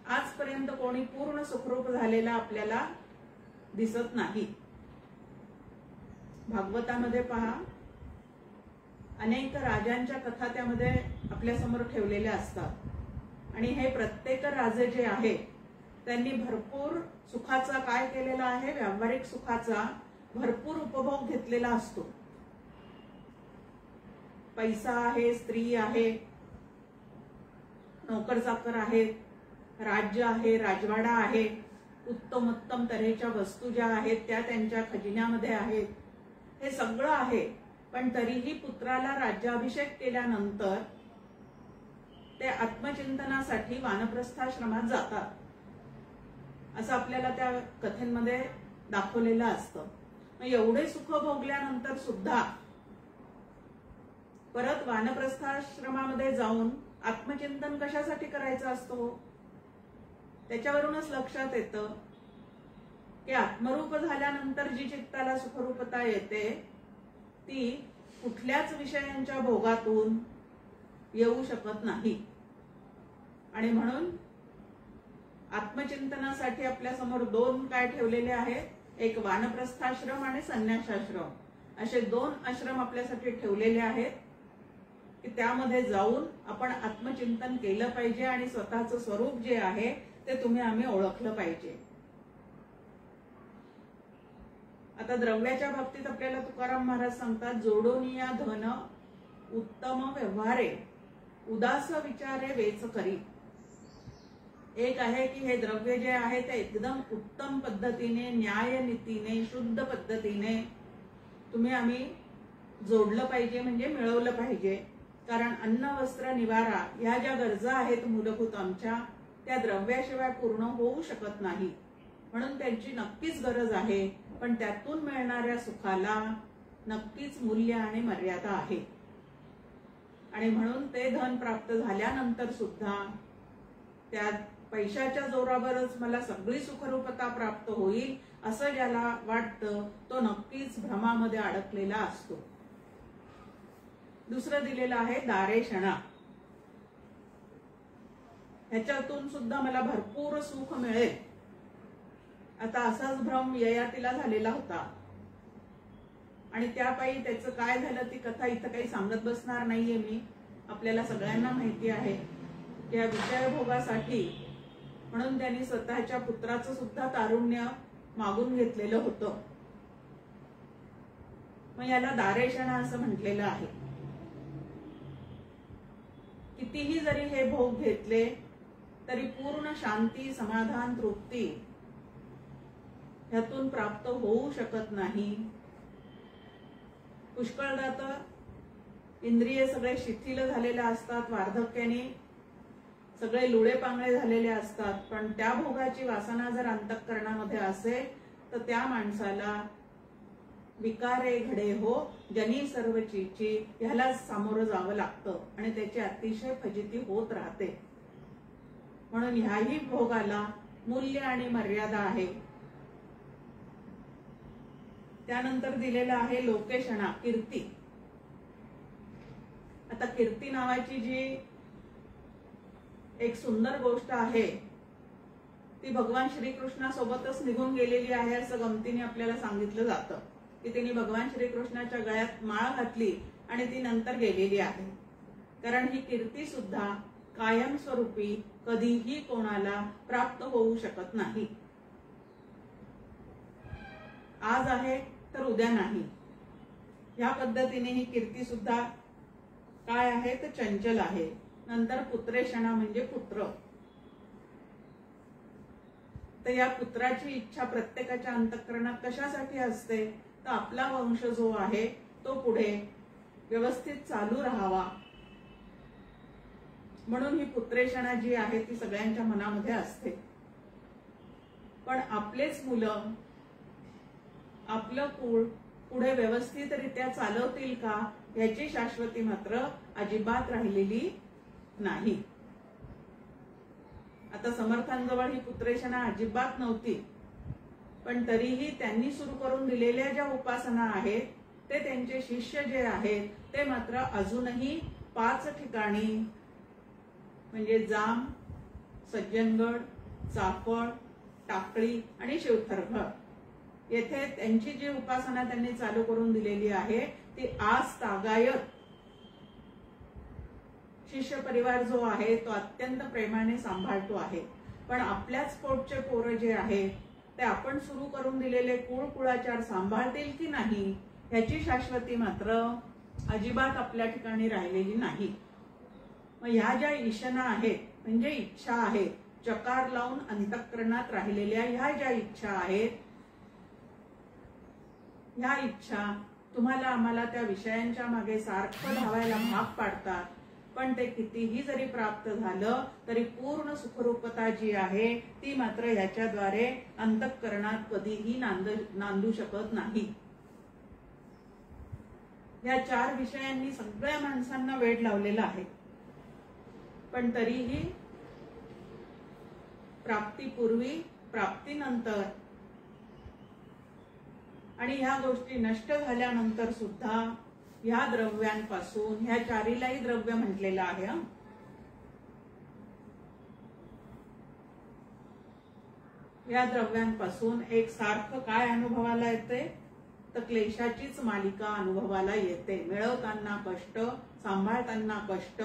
आजपर्यंत कोणी पूर्ण सुखरूप झालेला आपल्याला दिसत नाही. भागवतामध्ये पहा, अनेक राजांच्या कथा त्यामध्ये आपल्या समोर ठेवलेल्या असतात. आणि हे प्रत्येक राजे जे आहे त्यांनी भरपूर सुखाचा काय केलेला आहे? व्यावहारिक सुखाचा भरपूर उपभोग घेतलेला असतो. पैसा आहे, स्त्री आहे, नोकर चाकर आहेत, राज्य आहे, राजवाडा आहे, उत्तम उत्तम तऱ्हेच्या वस्तू ज्या आहेत त्या त्यांच्या खजिन्यामध्ये आहेत. हे सगळं आहे. पण तरीही पुत्राला राज्याभिषेक केल्यानंतर ते आत्मचिंतनासाठी वानप्रस्थाश्रमात जातात असं आपल्याला त्या कथेमध्ये दाखवलेलं असतं. मग एवढे सुख भोगल्यानंतर सुद्धा परत वानप्रस्थाश्रमामध्ये जाऊन आत्मचिंतन कशासाठी करायचं असतो? त्याच्यावरूनच लक्षात येतं की आत्मरूप झाल्यानंतर जी चित्ताला सुखरूपता येते ती कुठल्याच विषयांच्या भोगातून येऊ शकत नाही. आणि म्हणून आत्मचिंतनासाठी आपल्या समोर 2 काय ठेवलेले आहेत? एक वानप्रस्थाश्रम आणि संन्यासाश्रम असे 2 आश्रम आपल्यासाठी ठेवलेले आहेत की त्यामध्ये जाऊन आपण आत्मचिंतन केलं पाहिजे आणि स्वतःचं स्वरूप जे आहे ते तुम्ही आम्ही ओळखलं पाहिजे. आता द्रव्याच्या बाबतीत आपल्याला तुकाराम महाराज सांगतात, जोडोनिया धन उत्तम व्यवहारे उदास विचारे वेच करी. एक आहे की हे द्रव्य जे आहे ते एकदम उत्तम पद्धतीने, न्याय नीतीने, शुद्ध पद्धतीने तुम्ही आम्ही जोडलं पाहिजे, म्हणजे मिळवलं पाहिजे. कारण अन्न वस्त्र निवारा ह्या ज्या गरजा आहेत मूलभूत आमच्या त्या द्रव्याशिवाय पूर्ण होऊ शकत नाही. म्हणून त्यांची नक्कीच गरज आहे. पण त्यातून मिळणाऱ्या सुखाला नक्कीच मूल्य आणि मर्यादा आहे. आणि म्हणून ते धन प्राप्त झाल्यानंतर सुद्धा त्या पैशाच्या जोरावरच मला सगळी सुखरूपता प्राप्त होईल असं ज्याला वाटतं तो नक्कीच भ्रमामध्ये अडकलेला असतो. दुसरं दिलेलं आहे दारेषणा. ह्याच्यातून सुद्धा मला भरपूर सुख मिळेल आता असाच भ्रम ययातीला झालेला होता. आणि त्यापायी त्याचं काय झालं ती कथा इथं काही सांगत बसणार नाहीये मी. आपल्याला सगळ्यांना माहिती आहे की या विषयभोगासाठी म्हणून त्यांनी स्वतःच्या पुत्राचं सुद्धा तारुण्य मागून घेतलेलं होतं. मग याला दारेशणा असं म्हटलेलं आहे. कितीही जरी हे भोग घेतले तरी पूर्ण शांती, समाधान, तृप्ती ह्यातून प्राप्त होऊ शकत नाही. पुष्कळदा तर इंद्रिय सगळे शिथिल झालेले असतात, वार्धक्याने सगळे लुळे पांगळे झालेले असतात. पण त्या भोगाची वासना जर अंतःकरणामध्ये असेल तर त्या माणसाला विकारे घडे हो जनी सर्व चीची ह्याला सामोरं जावं लागतं आणि त्याची अतिशय फजिती होत राहते. म्हणून ह्याही भोगाला मूल्य आणि मर्यादा आहे. त्यानंतर दिलेला आहे लोकेशणा, कीर्ती. आता कीर्ती नावाची जी एक सुंदर गोष्ट आहे ती भगवान श्रीकृष्णासोबतच निघून गेलेली आहे असं गमतीने आपल्याला सांगितलं जातं की तिने भगवान श्रीकृष्णाच्या गळ्यात माळ घातली आणि ती नंतर गेलेली आहे. कारण ही कीर्ती सुद्धा कायमस्वरूपी कधीही कोणाला प्राप्त होऊ शकत नाही. आज आहे तर उद्या नाही. या पद्धतीने ही कीर्ती सुद्धा काय आहे तर चंचल आहे. नंतर पुत्रेशणा म्हणजे पुत्र. तर या पुत्राची इच्छा प्रत्येकाच्या अंतःकरणात कशासाठी असते तर आपला वंश जो आहे तो पुढे व्यवस्थित चालू राहावा म्हणून ही पुत्रेशणा जी आहे ती सगळ्यांच्या मनामध्ये असते. पण आपलेच मुलं आपलं कुळ पुढे व्यवस्थितरित्या चालवतील का याची शाश्वती मात्र अजिबात राहिलेली नाही. आता समर्थांजवळ ही पुत्रेशणा अजिबात नव्हती, पण तरीही त्यांनी सुरू करून दिलेल्या ज्या उपासना आहेत ते त्यांचे शिष्य जे आहेत ते मात्र अजूनही 5 ठिकाणी म्हणजे जाम, सज्जनगड, चाफळ, टाकळी आणि शिवथरघर येथे त्यांची जी उपासना त्यांनी चालू करून दिलेली आहे ती आज तागायत शिष्य परिवार जो आहे तो अत्यंत प्रेमाने सांभाळतो आहे. पण आपल्याच पोटचे पोरं जे आहेत ते आपण सुरू करून दिलेले कुळाचार सांभाळतील की नाही ह्याची शाश्वती मात्र अजिबात आपल्या ठिकाणी राहिलेली नाही. मग ह्या ज्या इच्छा आहेत म्हणजे इच्छा आहेत, चकार लावून अंतःकरणात राहिलेल्या ह्या ज्या इच्छा आहेत, ह्या इच्छा तुम्हाला आम्हाला त्या विषयांच्या मागे सारखं धावायला भाग पाडतात. पण ते कितीही जरी प्राप्त झालं तरी पूर्ण सुखरूपता जी आहे ती मात्र ह्याच्याद्वारे अंतःकरणात कधीही नांदू शकत नाही. या 4 विषयांनी सगळ्या माणसांना वेड लावलेला आहे. पण तरीही प्राप्तीपूर्वी, प्राप्तीनंतर आणि ह्या गोष्टी नष्ट झाल्यानंतर सुद्धा ह्या द्रव्यांपासून, ह्या 4हीलाही द्रव्य म्हटलेलं आहे, या द्रव्यांपासून एक सारखं काय अनुभवाला येते तर क्लेशाचीच मालिका अनुभवाला येते. मिळवताना कष्ट, सांभाळताना कष्ट,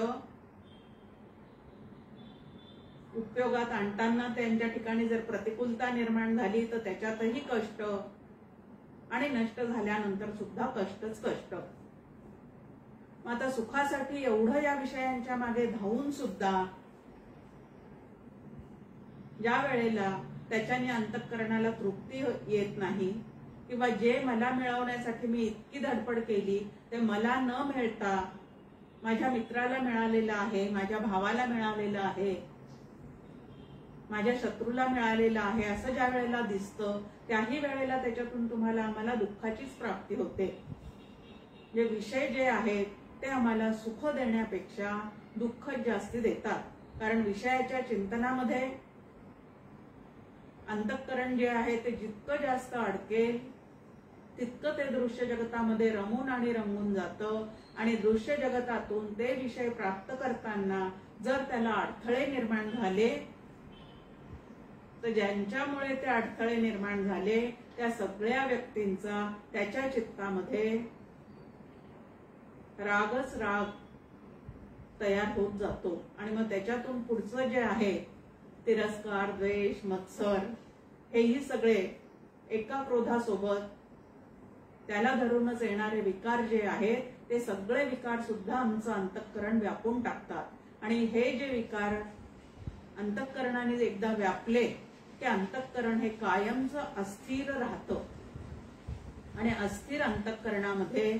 उपयोगात आणताना त्यांच्या ठिकाणी जर प्रतिकूलता निर्माण झाली तर त्याच्यातही कष्ट आणि नष्ट झाल्यानंतर सुद्धा कष्टच कष्ट. आता सुखासाठी एवढं या विषयांच्या मागे धावून सुद्धा ज्या वेळेला त्याच्याने अंतःकरणाला तृप्ती येत नाही किंवा जे मला मिळवण्यासाठी मी इतकी धडपड केली ते मला न मिळता माझ्या मित्राला मिळालेलं आहे, माझ्या भावाला मिळालेलं आहे, माझ्या शत्रूला मिळालेलं आहे असं ज्या वेळेला दिसतं त्याही वेळेला त्याच्यातून तुम्हाला आम्हाला दुःखाचीच प्राप्ती होते. जे विषय जे आहेत ते आम्हाला सुख देण्यापेक्षा दुःख जास्ती देतात. कारण विषयाच्या चिंतनामध्ये अंतःकरण जे आहे ते जितकं जास्त अडकेल तितकं ते दृश्य जगतामध्ये रमून आणि रंगून जातं आणि दृश्य जगतातून ते विषय प्राप्त करताना जर त्याला अडथळे निर्माण झाले तर ज्यांच्यामुळे ते अडथळे निर्माण झाले त्या सगळ्या व्यक्तींचा त्याच्या चित्तामध्ये रागच राग तयार होत जातो आणि मग त्याच्यातून पुढचं जे आहे तिरस्कार, द्वेष, मत्सर हेही सगळे एका क्रोधासोबत त्याला धरूनच येणारे विकार जे आहेत ते सगळे विकार सुद्धा आमचं अंतःकरण व्यापून टाकतात। आणि हे जे विकार अंतःकरणाने एकदा व्यापले की अंतःकरण हे कायमचं अस्थिर राहतं आणि अस्थिर अंतःकरणामध्ये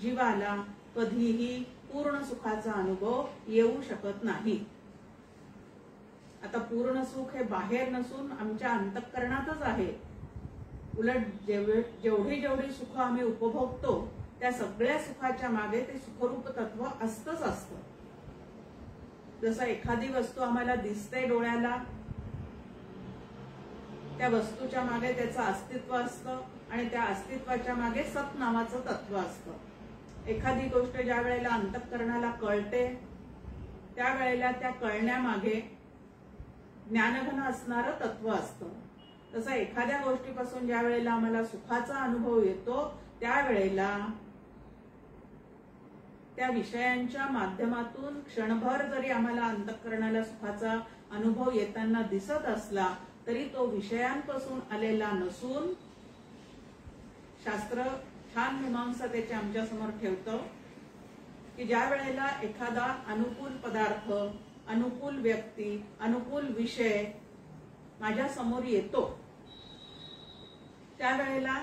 जीवाला कधीही पूर्ण सुखाचा अनुभव येऊ शकत नाही। आता पूर्ण सुख हे बाहेर नसून आमच्या अंतःकरणातच आहे। उलट जेवढी जेवढी सुख आम्ही उपभोगतो त्या सगळ्या सुखाच्या मागे ते सुखरूप तत्व असतंच असतं। जसं एखादी वस्तू आम्हाला दिसते डोळ्याला, त्या वस्तूच्या मागे त्याचं अस्तित्व असतं आणि त्या अस्तित्वाच्या मागे सत नावाचं तत्व असतं। एखादी गोष्ट ज्या वेळेला अंतःकरणाला कळते त्यावेळेला त्या कळण्यामागे ज्ञानघन असणारं तत्व असतं। तसं एखाद्या गोष्टीपासून ज्या वेळेला आम्हाला सुखाचा अनुभव येतो त्यावेळेला त्या विषयांच्या माध्यमातून क्षणभर जरी आम्हाला अंतःकरणाला सुखाचा अनुभव येताना दिसत असला तरी तो विषयांपासून आलेला नसून शास्त्र छान मीमांसा त्याची आमच्या समोर ठेवतं की ज्या वेळेला एखादा अनुकूल पदार्थ, अनुकूल व्यक्ती, अनुकूल विषय माझ्या समोर येतो त्यावेळेला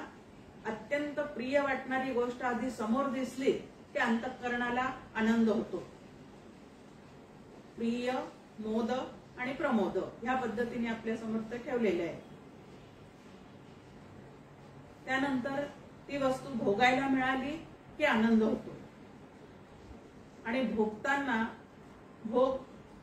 अत्यंत प्रिय वाटणारी गोष्ट आधी समोर दिसली की अंतःकरणाला आनंद होतो। प्रिय, मोद आणि प्रमोद ह्या पद्धतीने आपल्या समोर ते ठेवलेले आहे। त्यानंतर ती वस्तू भोगायला मिळाली की आनंद होतो आणि भोगताना भोग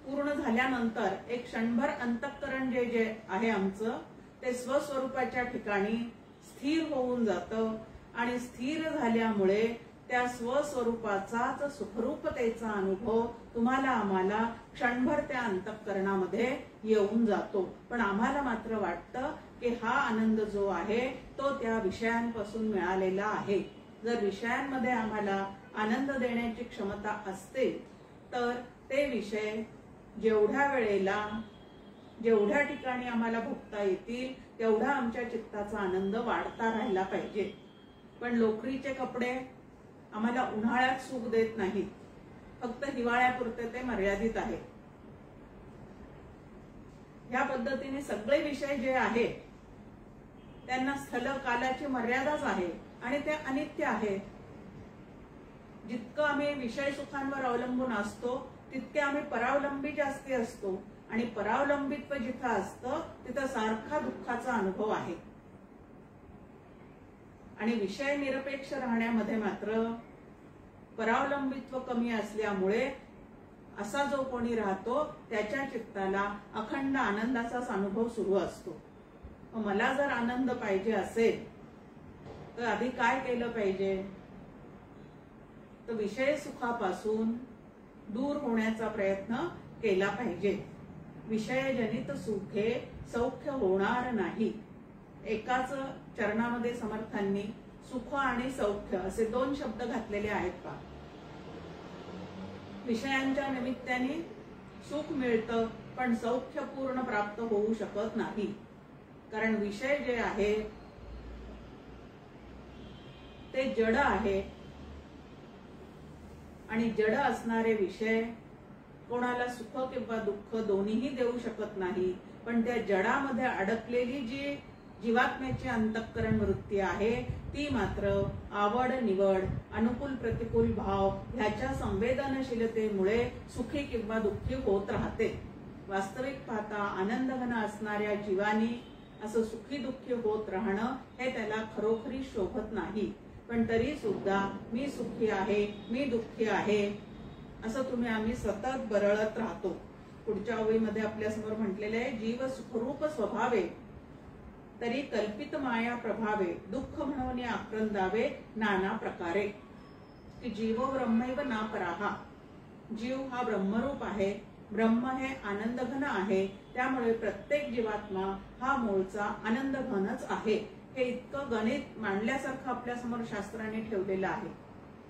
पूर्ण झाल्यानंतर एक क्षणभर अंतःकरण जे जे आहे आमचं ते स्वस्वरूपाच्या ठिकाणी स्थिर होऊन जातं आणि स्थिर झाल्यामुळे त्या स्वस्वरूपाचाच सुखरूपतेचा अनुभव तुम्हाला आम्हाला क्षणभर त्या अंतःकरणामध्ये येऊन जातो। पण आम्हाला मात्र वाटतं की हा आनंद जो आहे तो त्या विषयांपासून मिळालेला आहे। जर विषयांमध्ये आम्हाला आनंद देण्याची क्षमता असते तर ते विषय जेवढ्या वेळेला जेवढ्या ठिकाणी आम्हाला भोगता येतील तेवढा आमच्या चित्ताचा आनंद वाढता राहिला पाहिजे। पण लोकरीचे कपडे आम्हाला उन्हाळ्यात सुख देत नाहीत, फक्त हिवाळ्यापुरते ते मर्यादित आहे। या पद्धतीने सगळे विषय जे आहेत त्यांना स्थल कालाची मर्यादाच आहे आणि ते अनित्य आहेत। जितकं आम्ही विषय सुखांवर अवलंबून असतो तितके आम्ही परावलंबी जास्ती असतो आणि परावलंबित्व जिथं असतं तिथं सारखा दुःखाचा अनुभव आहे। आणि विषय निरपेक्ष राहण्यामध्ये मात्र परावलंबित्व कमी असल्यामुळे असा जो कोणी राहतो त्याच्या चित्ताला अखंड आनंदाचाच अनुभव सुरू असतो। मला जर आनंद पाहिजे असेल तर आधी काय केलं पाहिजे, तर विषय सुखापासून दूर होण्याचा प्रयत्न केला पाहिजे। विषयजनित सुखे सौख्य होणार नाही। एकाच चरणामध्ये समर्थांनी सुख आणि सौख्य असे दोन शब्द घातलेले आहेत पहा। विषयांच्या निमित्ताने सुख मिळतं पण सौख्य पूर्ण प्राप्त होऊ शकत नाही, कारण विषय जे आहे ते जड आहे आणि जड असणारे विषय कोणाला सुख किंवा दुःख दोन्हीही देऊ शकत नाही। पण त्या जडामध्ये अडकलेली जी जीवात्म्याची अंतःकरण वृत्ती आहे ती मात्र आवड निवड, अनुकूल प्रतिकूल भाव ह्याच्या संवेदनशीलतेमुळे सुखी किंवा दुःखी होत राहते। वास्तविक पाहता आनंदघन असणाऱ्या जीवानी असं सुखी दुःखी होत राहणं हे त्याला खरोखरी शोभत नाही। पण तरी सुद्धा मी सुखी आहे, मी दुःखी आहे असं आम्ही सतत बरळत राहतो। पुढच्या ओळीमध्ये आपल्या समोर म्हटलेले आहे, जीव सुखरूप स्वभावे तरी कल्पित माया प्रभावे दुःख म्हणून आक्रंदावे नाना प्रकारे। की जीव ब्रह्मैव ना पराहा, जीव हा ब्रह्मरूप आहे, ब्रह्म हे आनंदघन आहे, त्यामुळे प्रत्येक जीवात्मा हा मूळचा आनंदघनच आहे। हे इतकं गणित मांडल्यासारखं आपल्या समोर शास्त्राने ठेवलेलं आहे।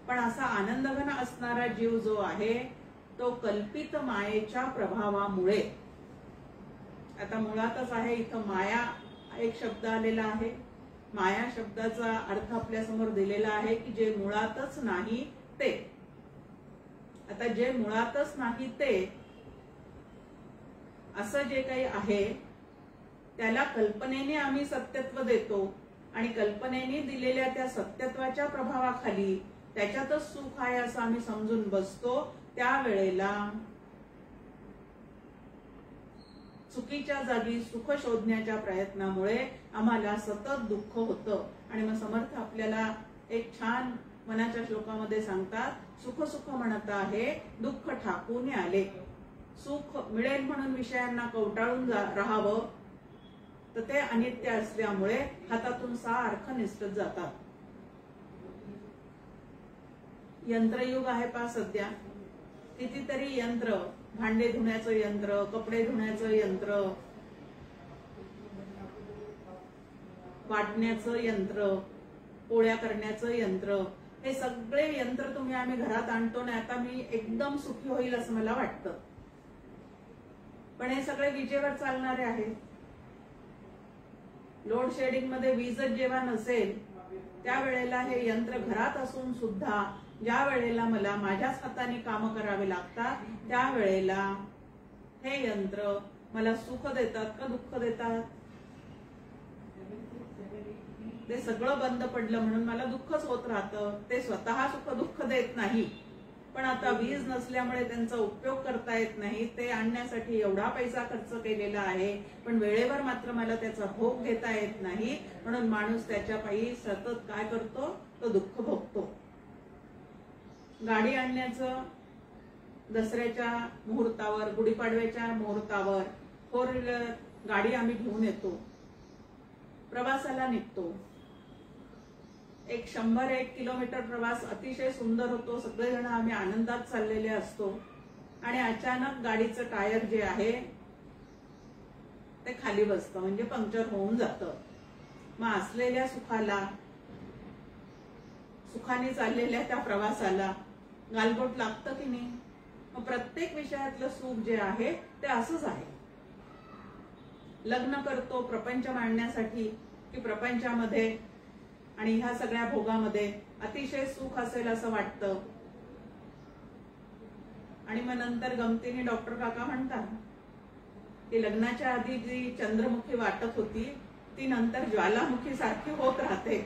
पण असा आनंदघन असणारा जीव जो आहे तो कल्पित मायेच्या प्रभावामुळे, आता मुळातच आहे इथं माया एक शब्द आलेला आहे माया शब्दाचा अर्थ आपल्या समोर दिलेला आहे की जे मुळातच नाही ते. आता जे मुळातच नाही ते असं जे काही आहे त्याला कल्पनेने आम्ही सत्यत्व देतो आणि कल्पनेने दिलेल्या त्या सत्यत्वाच्या प्रभावाखाली त्याच्यातच सुख आहे असं आम्ही समजून बसतो. त्यावेळेला चुकीच्या जागी सुख शोधण्याच्या प्रयत्नामुळे आम्हाला सतत दुःख होतं. आणि मग समर्थ आपल्याला एक छान मनाच्या श्लोकामध्ये सांगतात, सुख सुख म्हणत आहे दुःख ठाकून आले. सुख मिळेल म्हणून विषयांना कवटाळून राहावं तर ते अनित्य असल्यामुळे हातातून सारखं निसटत जातात. यंत्रयुग आहे पा सध्या. कितीतरी यंत्र, भांडे धुण्याचं यंत्र, कपडे धुण्याचं यंत्र, वाटण्याचं यंत्र, पोळ्या करण्याचं यंत्र, हे सगळे यंत्र तुम्ही आम्ही घरात आणतो ना. आता मी एकदम सुखी होईल असं मला वाटतं, पण हे सगळे विजेवर चालणारे आहेत. लोड शेडिंग मध्ये वीजच जेव्हा नसेल त्यावेळेला हे यंत्र घरात असून सुद्धा ज्या वेळेला मला माझ्याच हाताने काम करावे लागतात त्यावेळेला हे यंत्र मला सुख देतात का दुःख देतात? ते सगळं बंद पडलं म्हणून मला दुःखच होत राहतं. ते स्वतः सुख दुःख देत नाही, पण आता वीज नसल्यामुळे त्यांचा उपयोग करता येत नाही. ते आणण्यासाठी एवढा पैसा खर्च केलेला आहे, पण वेळेवर मात्र मला त्याचा भोग घेता येत नाही. म्हणून माणूस त्याच्या पायी सतत काय करतो, तो दुःख भोगतो. गाडी आणण्याचं दसऱ्याच्या मुहूर्तावर, गुढीपाडव्याच्या मुहूर्तावर 4 व्हीलर गाडी आम्ही घेऊन येतो, प्रवासाला निघतो. एक 100-1 किलोमीटर प्रवास अतिशय सुंदर होतो. सगळेजण आम्ही आनंदात चाललेले असतो आणि अचानक गाडीचं टायर जे आहे ते खाली बसतं, म्हणजे पंक्चर होऊन जातं. मग असलेल्या सुखाने चाललेल्या त्या प्रवासाला गालबोट लागतं की नाही? मग प्रत्येक विषयातलं सुख जे आहे ते असंच आहे. लग्न करतो प्रपंच मांडण्यासाठी की प्रपंचामध्ये आणि ह्या सगळ्या भोगामध्ये अतिशय सुख असेल असं वाटतं, आणि मग नंतर गमतीने डॉक्टर काका म्हणतात की लग्नाच्या आधी जी चंद्रमुखी वाटत होती ती नंतर ज्वालामुखी सारखी होत राहते.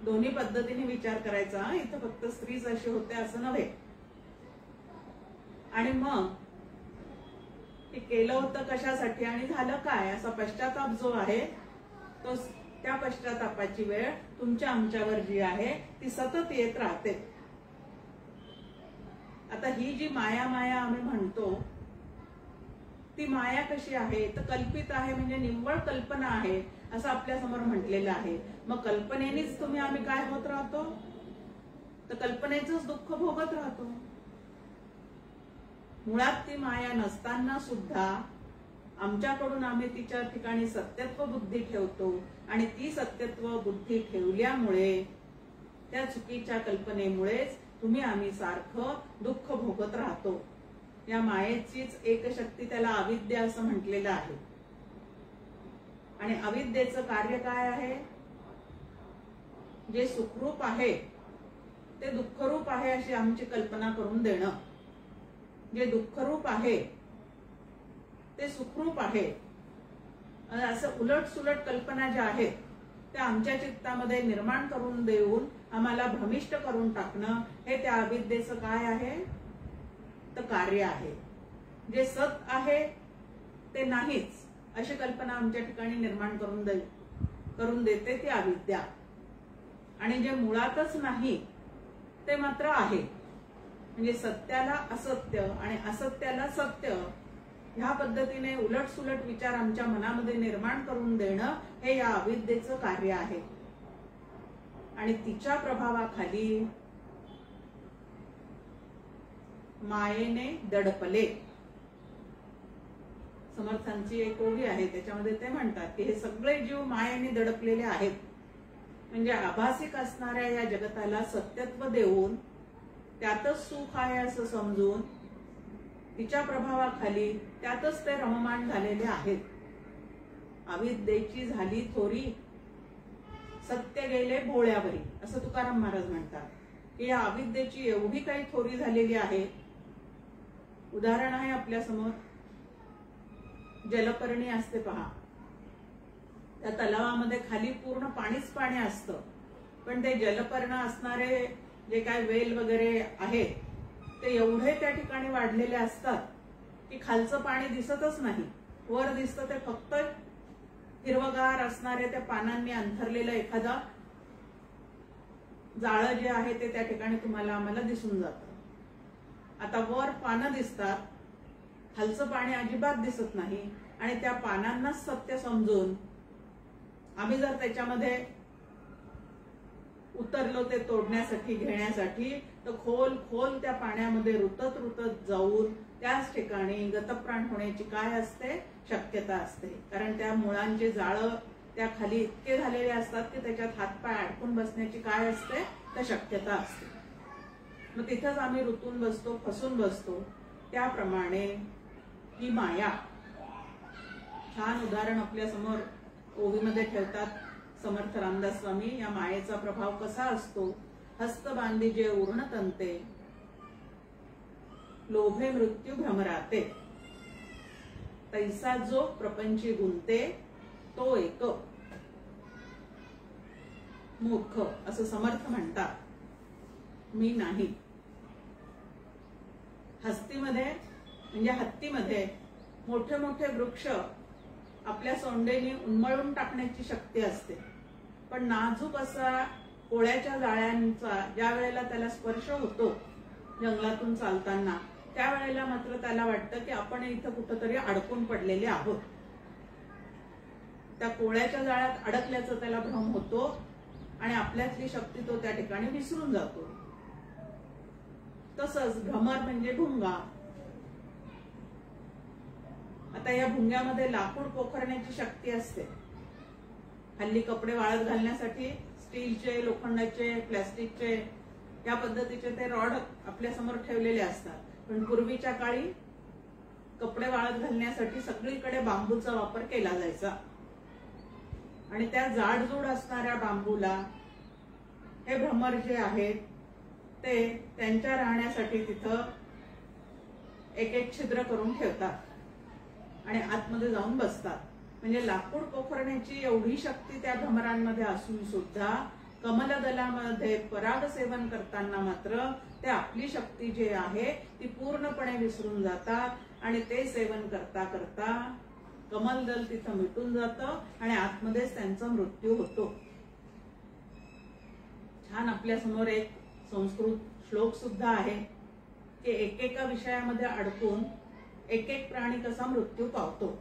दोन्ही पद्धतीने विचार करायचा. इथं फक्त स्त्रीच अशी होते असं नव्हे. आणि मग हे केलं होतं कशासाठी आणि झालं काय असा पश्चाताप जो आहे तो, त्या पश्चातापाची वेळ तुमच्या आमच्यावर जी आहे ती सतत येत राहते. आता ही जी माया आम्ही म्हणतो ती माया कशी आहे तर कल्पित आहे, म्हणजे निव्वळ कल्पना आहे असं आपल्या समोर म्हटलेलं आहे. मग कल्पनेनेच तुम्ही आम्ही काय होत राहतो तर कल्पनेचंच दुःख भोगत राहतो. मुळात ती माया नसताना सुद्धा आमच्याकडून आम्ही तिच्या ठिकाणी सत्यत्व बुद्धी ठेवतो आणि ती सत्यत्व बुद्धी ठेवल्यामुळे त्या चुकीच्या कल्पनेमुळेच तुम्ही आम्ही सारखं दुःख भोगत राहतो. या मायेचीच एक शक्ती, त्याला अविद्या असं म्हटलेलं आहे. आणि अविद्येचं कार्य काय आहे? जे सुखरूप आहे ते दुःखरूप आहे अशी आमची कल्पना करून देणं. जे दुःखरूप आहे ते सुखरूप आहे असं उलट सुलट कल्पना ज्या आहेत त्या आमच्या चित्तामध्ये निर्माण करून देऊन आम्हाला भ्रमिष्ट करून टाकणं, हे त्या अविद्येचं काय आहे तर कार्य आहे. जे सत आहे ते नाहीच अशी कल्पना आमच्या ठिकाणी निर्माण करून देते ती अविद्या. आणि जे मुळातच नाही ते मात्र आहे, म्हणजे सत्याला असत्य आणि असत्याला सत्य ह्या पद्धतीने उलट सुलट विचार आमच्या मनामध्ये निर्माण करून देणं हे या अविद्येचं कार्य आहे. आणि तिच्या प्रभावाखाली मायेने दडपले. समर्थांची एक ओवी आहे त्याच्यामध्ये ते म्हणतात की हे सगळे जीव मायेने दडपलेले आहेत, म्हणजे आभासिक असणाऱ्या या जगताला सत्यत्व देऊन त्यातच सुख आहे असं समजून तिच्या प्रभावाखाली त्यातच ते रममाण झालेले आहेत. अविद्येची झाली थोरी सत्य गेले भोळ्यावरी, असं तुकाराम महाराज म्हणतात की या अविद्येची एवढी काही थोरी झालेली आहे. उदाहरण आहे आपल्या समोर, जलपर्णी असते पहा, त्या तलावामध्ये खाली पूर्ण पाणीच पाणी असतं, पण ते जलपर्ण असणारे जे काय वेल वगैरे आहेत ते एवढे त्या ठिकाणी वाढलेले असतात की खालचं पाणी दिसतच नाही. वर दिसतं ते फक्त हिरवगार असणारे त्या पानांनी अंथरलेलं एखादं जाळं जे आहे ते त्या ठिकाणी तुम्हाला आम्हाला दिसून जातं. आता वर पानं दिसतात, खालचं पाणी अजिबात दिसत नाही, आणि त्या पानांनाच सत्य समजून आम्ही जर त्याच्यामध्ये उतरलो ते तोडण्यासाठी घेण्यासाठी, तर खोल खोल त्या पाण्यामध्ये रुतत रुतत जाऊन त्याच ठिकाणी गतप्राण होण्याची काय असते, शक्यता असते. कारण त्या मुळांचे जाळं त्या खाली इतके झालेले असतात की त्याच्यात हातपाय अडकून बसण्याची काय असते, तर शक्यता असते. मग तिथंच आम्ही रुतून बसतो, फसून बसतो. त्याप्रमाणे ही माया, छान उदाहरण आपल्या समोर ओवीमध्ये ठेवतात समर्थ रामदास स्वामी. या मायेचा प्रभाव कसा असतो, हस्त बांधी जे उर्ण तंते, लोभे मृत्यू भ्रमराते, तैसा जो प्रपंची गुंते, तो एक मूर्ख, असं समर्थ म्हणतात. मी नाही. हस्तीमध्ये म्हणजे हत्तीमध्ये मोठे मोठे वृक्ष आपल्या सोंडेने उन्मळून टाकण्याची शक्ती असते, पण नाजूक असा कोळ्याच्या जाळ्यांचा ज्या वेळेला त्याला स्पर्श होतो जंगलातून चालताना, त्यावेळेला मात्र त्याला वाटतं की आपण इथं कुठंतरी अडकून पडलेले आहोत. त्या कोळ्याच्या जाळ्यात अडकल्याचा त्याला भ्रम होतो आणि आपल्यातली शक्ती तो त्या ठिकाणी विसरून जातो. तसंच भ्रमर म्हणजे भुंगा. आता या भुंग्यामध्ये लाकूड पोखरण्याची शक्ती असते. हल्ली कपडे वाळत घालण्यासाठी स्टीलचे, लोखंडाचे, प्लास्टिकचे या पद्धतीचे ते रॉड आपल्या समोर ठेवलेले असतात, पण पूर्वीच्या काळी कपडे वाळत घालण्यासाठी सगळीकडे बांबूचा वापर केला जायचा. आणि त्या जाडजूड असणाऱ्या बांबूला हे भ्रमर जे आहेत ते त्यांच्या राहण्यासाठी तिथं एक एक छिद्र करून ठेवतात आणि आतमध्ये जाऊन बसतात. म्हणजे लाकूड पोखरण्याची एवढी शक्ती त्या भ्रमरांमध्ये असून सुद्धा कमलदलामध्ये पराग सेवन करताना मात्र ते आपली शक्ती जी आहे ती पूर्णपणे विसरून जातात आणि ते सेवन करता करता कमलदल तिथं मिटून जातं आणि आतमध्येच त्यांचा मृत्यू होतो. छान आपल्या समोर एक संस्कृत श्लोक सुद्धा आहे की एकेका विषयामध्ये अडकून एक एक प्राणी कसा मृत्यू पावतो.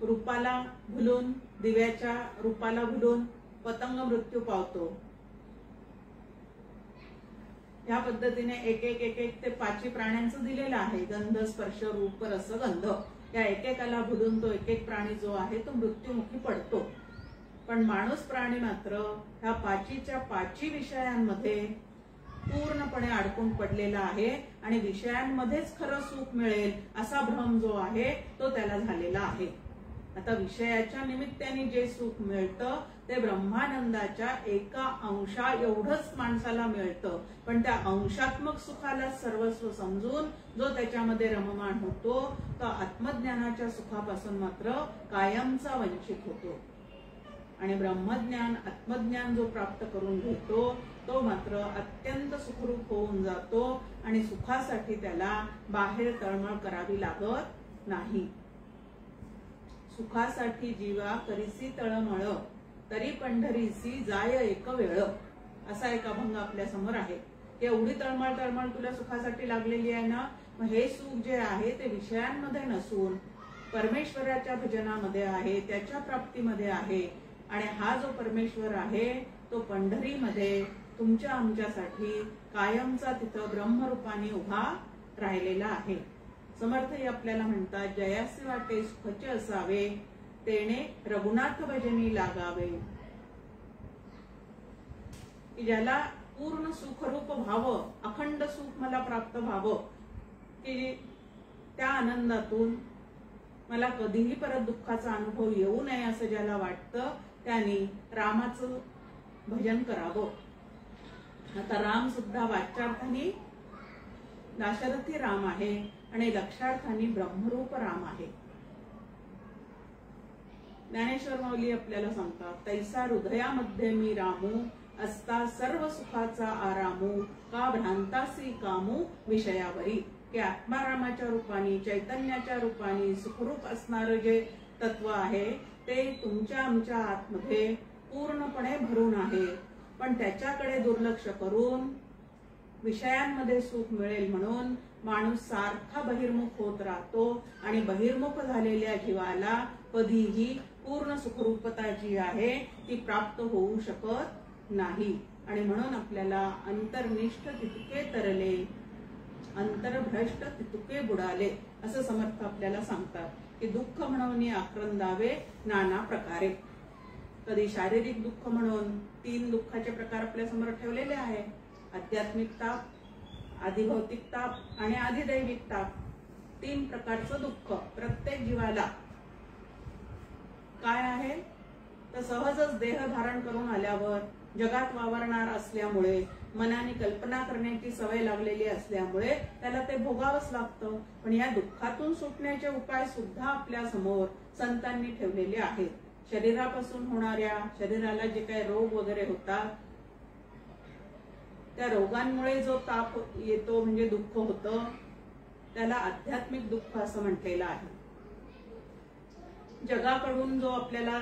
रूपाला भुलून, दिव्याच्या रूपाला भुलून पतंग मृत्यू पावतो. या पद्धतीने एक एक ते 5 प्राण्यांचं दिलेलं आहे. गंध, स्पर्श, रूप, रस, गंध या एकेकाला भुलून तो एक एक प्राणी जो आहे तो मृत्यूमुखी पडतो. पण माणूस प्राणी मात्र ह्या 5च्या 5 विषयांमध्ये पूर्णपणे अडकून पडलेला आहे आणि विषयांमध्येच खरं सुख मिळेल असा भ्रम जो आहे तो त्याला झालेला आहे. आता विषयाच्या निमित्ताने जे सुख मिळतं ते ब्रह्मानंदाच्या एका अंशा एवढंच माणसाला मिळतं, पण त्या अंशात्मक सुखाला सर्वस्व समजून जो त्याच्यामध्ये रममाण होतो तो आत्मज्ञानाच्या सुखापासून मात्र कायमचा वंचित होतो. आणि ब्रह्मज्ञान, आत्मज्ञान जो प्राप्त करून घेतो तो मात्र अत्यंत सुखरूप होऊन जातो आणि सुखासाठी त्याला बाहेर तळमळ करावी लागत नाही. सुखासाठी जीवा करीसी तळमळ, तरी पंढरीसी जाय एक वेळ, असा एक अभंग आपल्या समोर आहे. एवढी तळमळ तुला सुखासाठी लागलेली आहे ना, मग हे सुख जे आहे ते विषयांमध्ये नसून परमेश्वराच्या भजनामध्ये आहे, त्याच्या प्राप्तीमध्ये आहे. आणि हा जो परमेश्वर आहे तो पंढरीमध्ये तुमच्या आमच्यासाठी कायमचा तिथं ब्रह्मरूपाने उभा राहिलेला आहे. समर्थही आपल्याला म्हणतात, जयासी वाटे सुखचे असावे, तेने रघुनाथ भजनी लागावे. की ज्याला पूर्ण सुखरूप व्हावं, अखंड सुख मला प्राप्त व्हावं, की त्या आनंदातून मला कधीही परत दुःखाचा अनुभव येऊ नये असं ज्याला वाटतं, त्यांनी रामाचं भजन करावं. आता राम सुद्धा वाच्यार्थाने दाशरथी राम आहे आणि लक्षार्थाने ब्रह्मरूप राम आहे. ज्ञानेश्वर माऊली आपल्याला सांगतात, तैसा हृदयामध्ये मी रामू, असता सर्व सुखाचा आरामू, का भ्रांतासी कामू विषयावरी. की आत्मारामाच्या रूपाने, चैतन्याच्या रूपाने सुखरूप असणारं जे तत्व आहे ते तुमच्या आमच्या आतमध्ये पूर्णपणे भरून आहे. पण त्याच्याकडे दुर्लक्ष करून विषयांमध्ये सुख मिळेल म्हणून माणूस सारखा बहिर्मुख होत राहतो आणि बहिर्मुख झालेल्या जीवाला कधीही पूर्ण सुखरूपता जी आहे ती प्राप्त होऊ शकत नाही. आणि म्हणून आपल्याला अंतर्निष्ठ तितके तरले, अंतर्भ्रष्ट तितके बुडाले असं समर्थ आपल्याला सांगतात की दुःख म्हणून आक्रंदावे नाना प्रकारे. कधी शारीरिक दुःख म्हणून 3 दुःखाचे प्रकार आपल्या समोर ठेवलेले आहे. आध्यात्मिक ताप, आधिभौतिक ताप आणि आधिदैविक ताप. 3 प्रकारचं दुःख प्रत्येक जीवाला काय आहे तर सहजच देह धारण करून आल्यावर जगात वावरणार असल्यामुळे मनाने कल्पना करण्याची सवय लागलेली असल्यामुळे त्याला ते भोगावंच लागतं. पण या दुःखातून सुटण्याचे उपाय सुद्धा आपल्या समोर संतांनी ठेवलेले आहेत. शरीरापासून होणाऱ्या, शरीराला जे काही रोग वगैरे होतात त्या रोगांमुळे जो ताप येतो म्हणजे दुःख होतं त्याला आध्यात्मिक दुःख असं म्हटलेलं आहे. जगाकडून जो आपल्याला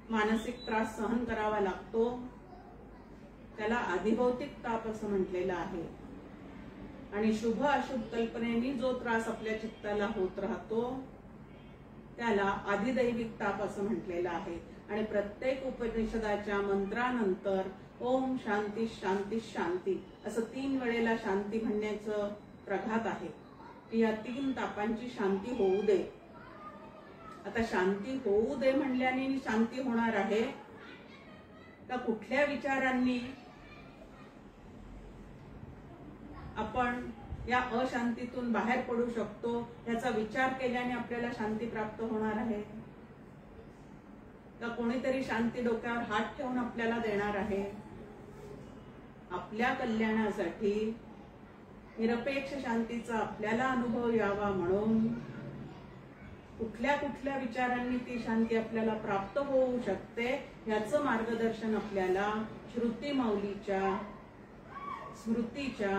मानसिक त्रास सहन करावा लागतो त्याला आधिभौतिक ताप असं म्हटलेलं आहे. आणि शुभ अशुभ कल्पनेने जो त्रास आपल्या चित्ताला होत राहतो त्याला आधिदैविक ताप असं म्हटलेलं आहे. आणि प्रत्येक उपनिषदाच्या मंत्रानंतर ओम शांती शांती शांती असं 3 वेळेला शांती म्हणण्याचं प्रघात आहे की या 3 तापांची शांती होऊ दे. आता शांती होऊ दे म्हणल्याने शांती होणार आहे का कुठल्या विचारांनी आपण या अशांतीतून बाहेर पडू शकतो याचा विचार केल्याने आपल्याला शांती प्राप्त होणार आहे का कोणीतरी शांती डोक्यावर हात ठेवून आपल्याला देणार आहे. आपल्या कल्याणासाठी निरपेक्ष शांतीचा आपल्याला अनुभव यावा म्हणून कुठल्या कुठल्या विचारांनी ती शांती आपल्याला प्राप्त होऊ शकते याचं मार्गदर्शन आपल्याला श्रुती माऊलीच्या, स्मृतीच्या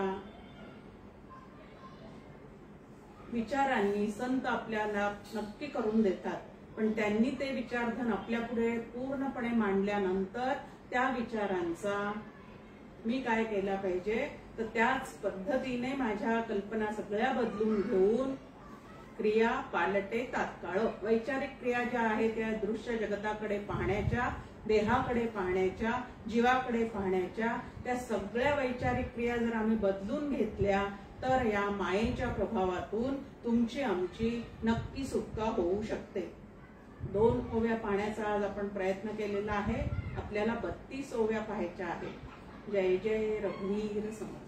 विचारांनी संत आपल्याला नक्की करून देतात. पण त्यांनी ते विचारधन आपल्या पुढे पूर्णपणे मांडल्यानंतर त्या विचारांचा मी काय केला पाहिजे तर त्याच पद्धतीने माझ्या कल्पना सगळ्या बदलून घेऊन क्रिया पालटे तात्काळ. वैचारिक क्रिया ज्या आहेत त्या दृश्य जगताकडे पाहण्याच्या, देहाकडे पाहण्याच्या, जीवाकडे पाहण्याच्या, त्या सगळ्या वैचारिक क्रिया जर आम्ही बदलून घेतल्या तर या मायेच्या प्रभावातून तुमची आमची नक्की सुटका होऊ शकते. 2 ओव्या पाहण्याचा आज आपण प्रयत्न केलेला आहे. आपल्याला 32 ओव्या पाहायच्या आहेत. जय जय रघुवीर समर्थ.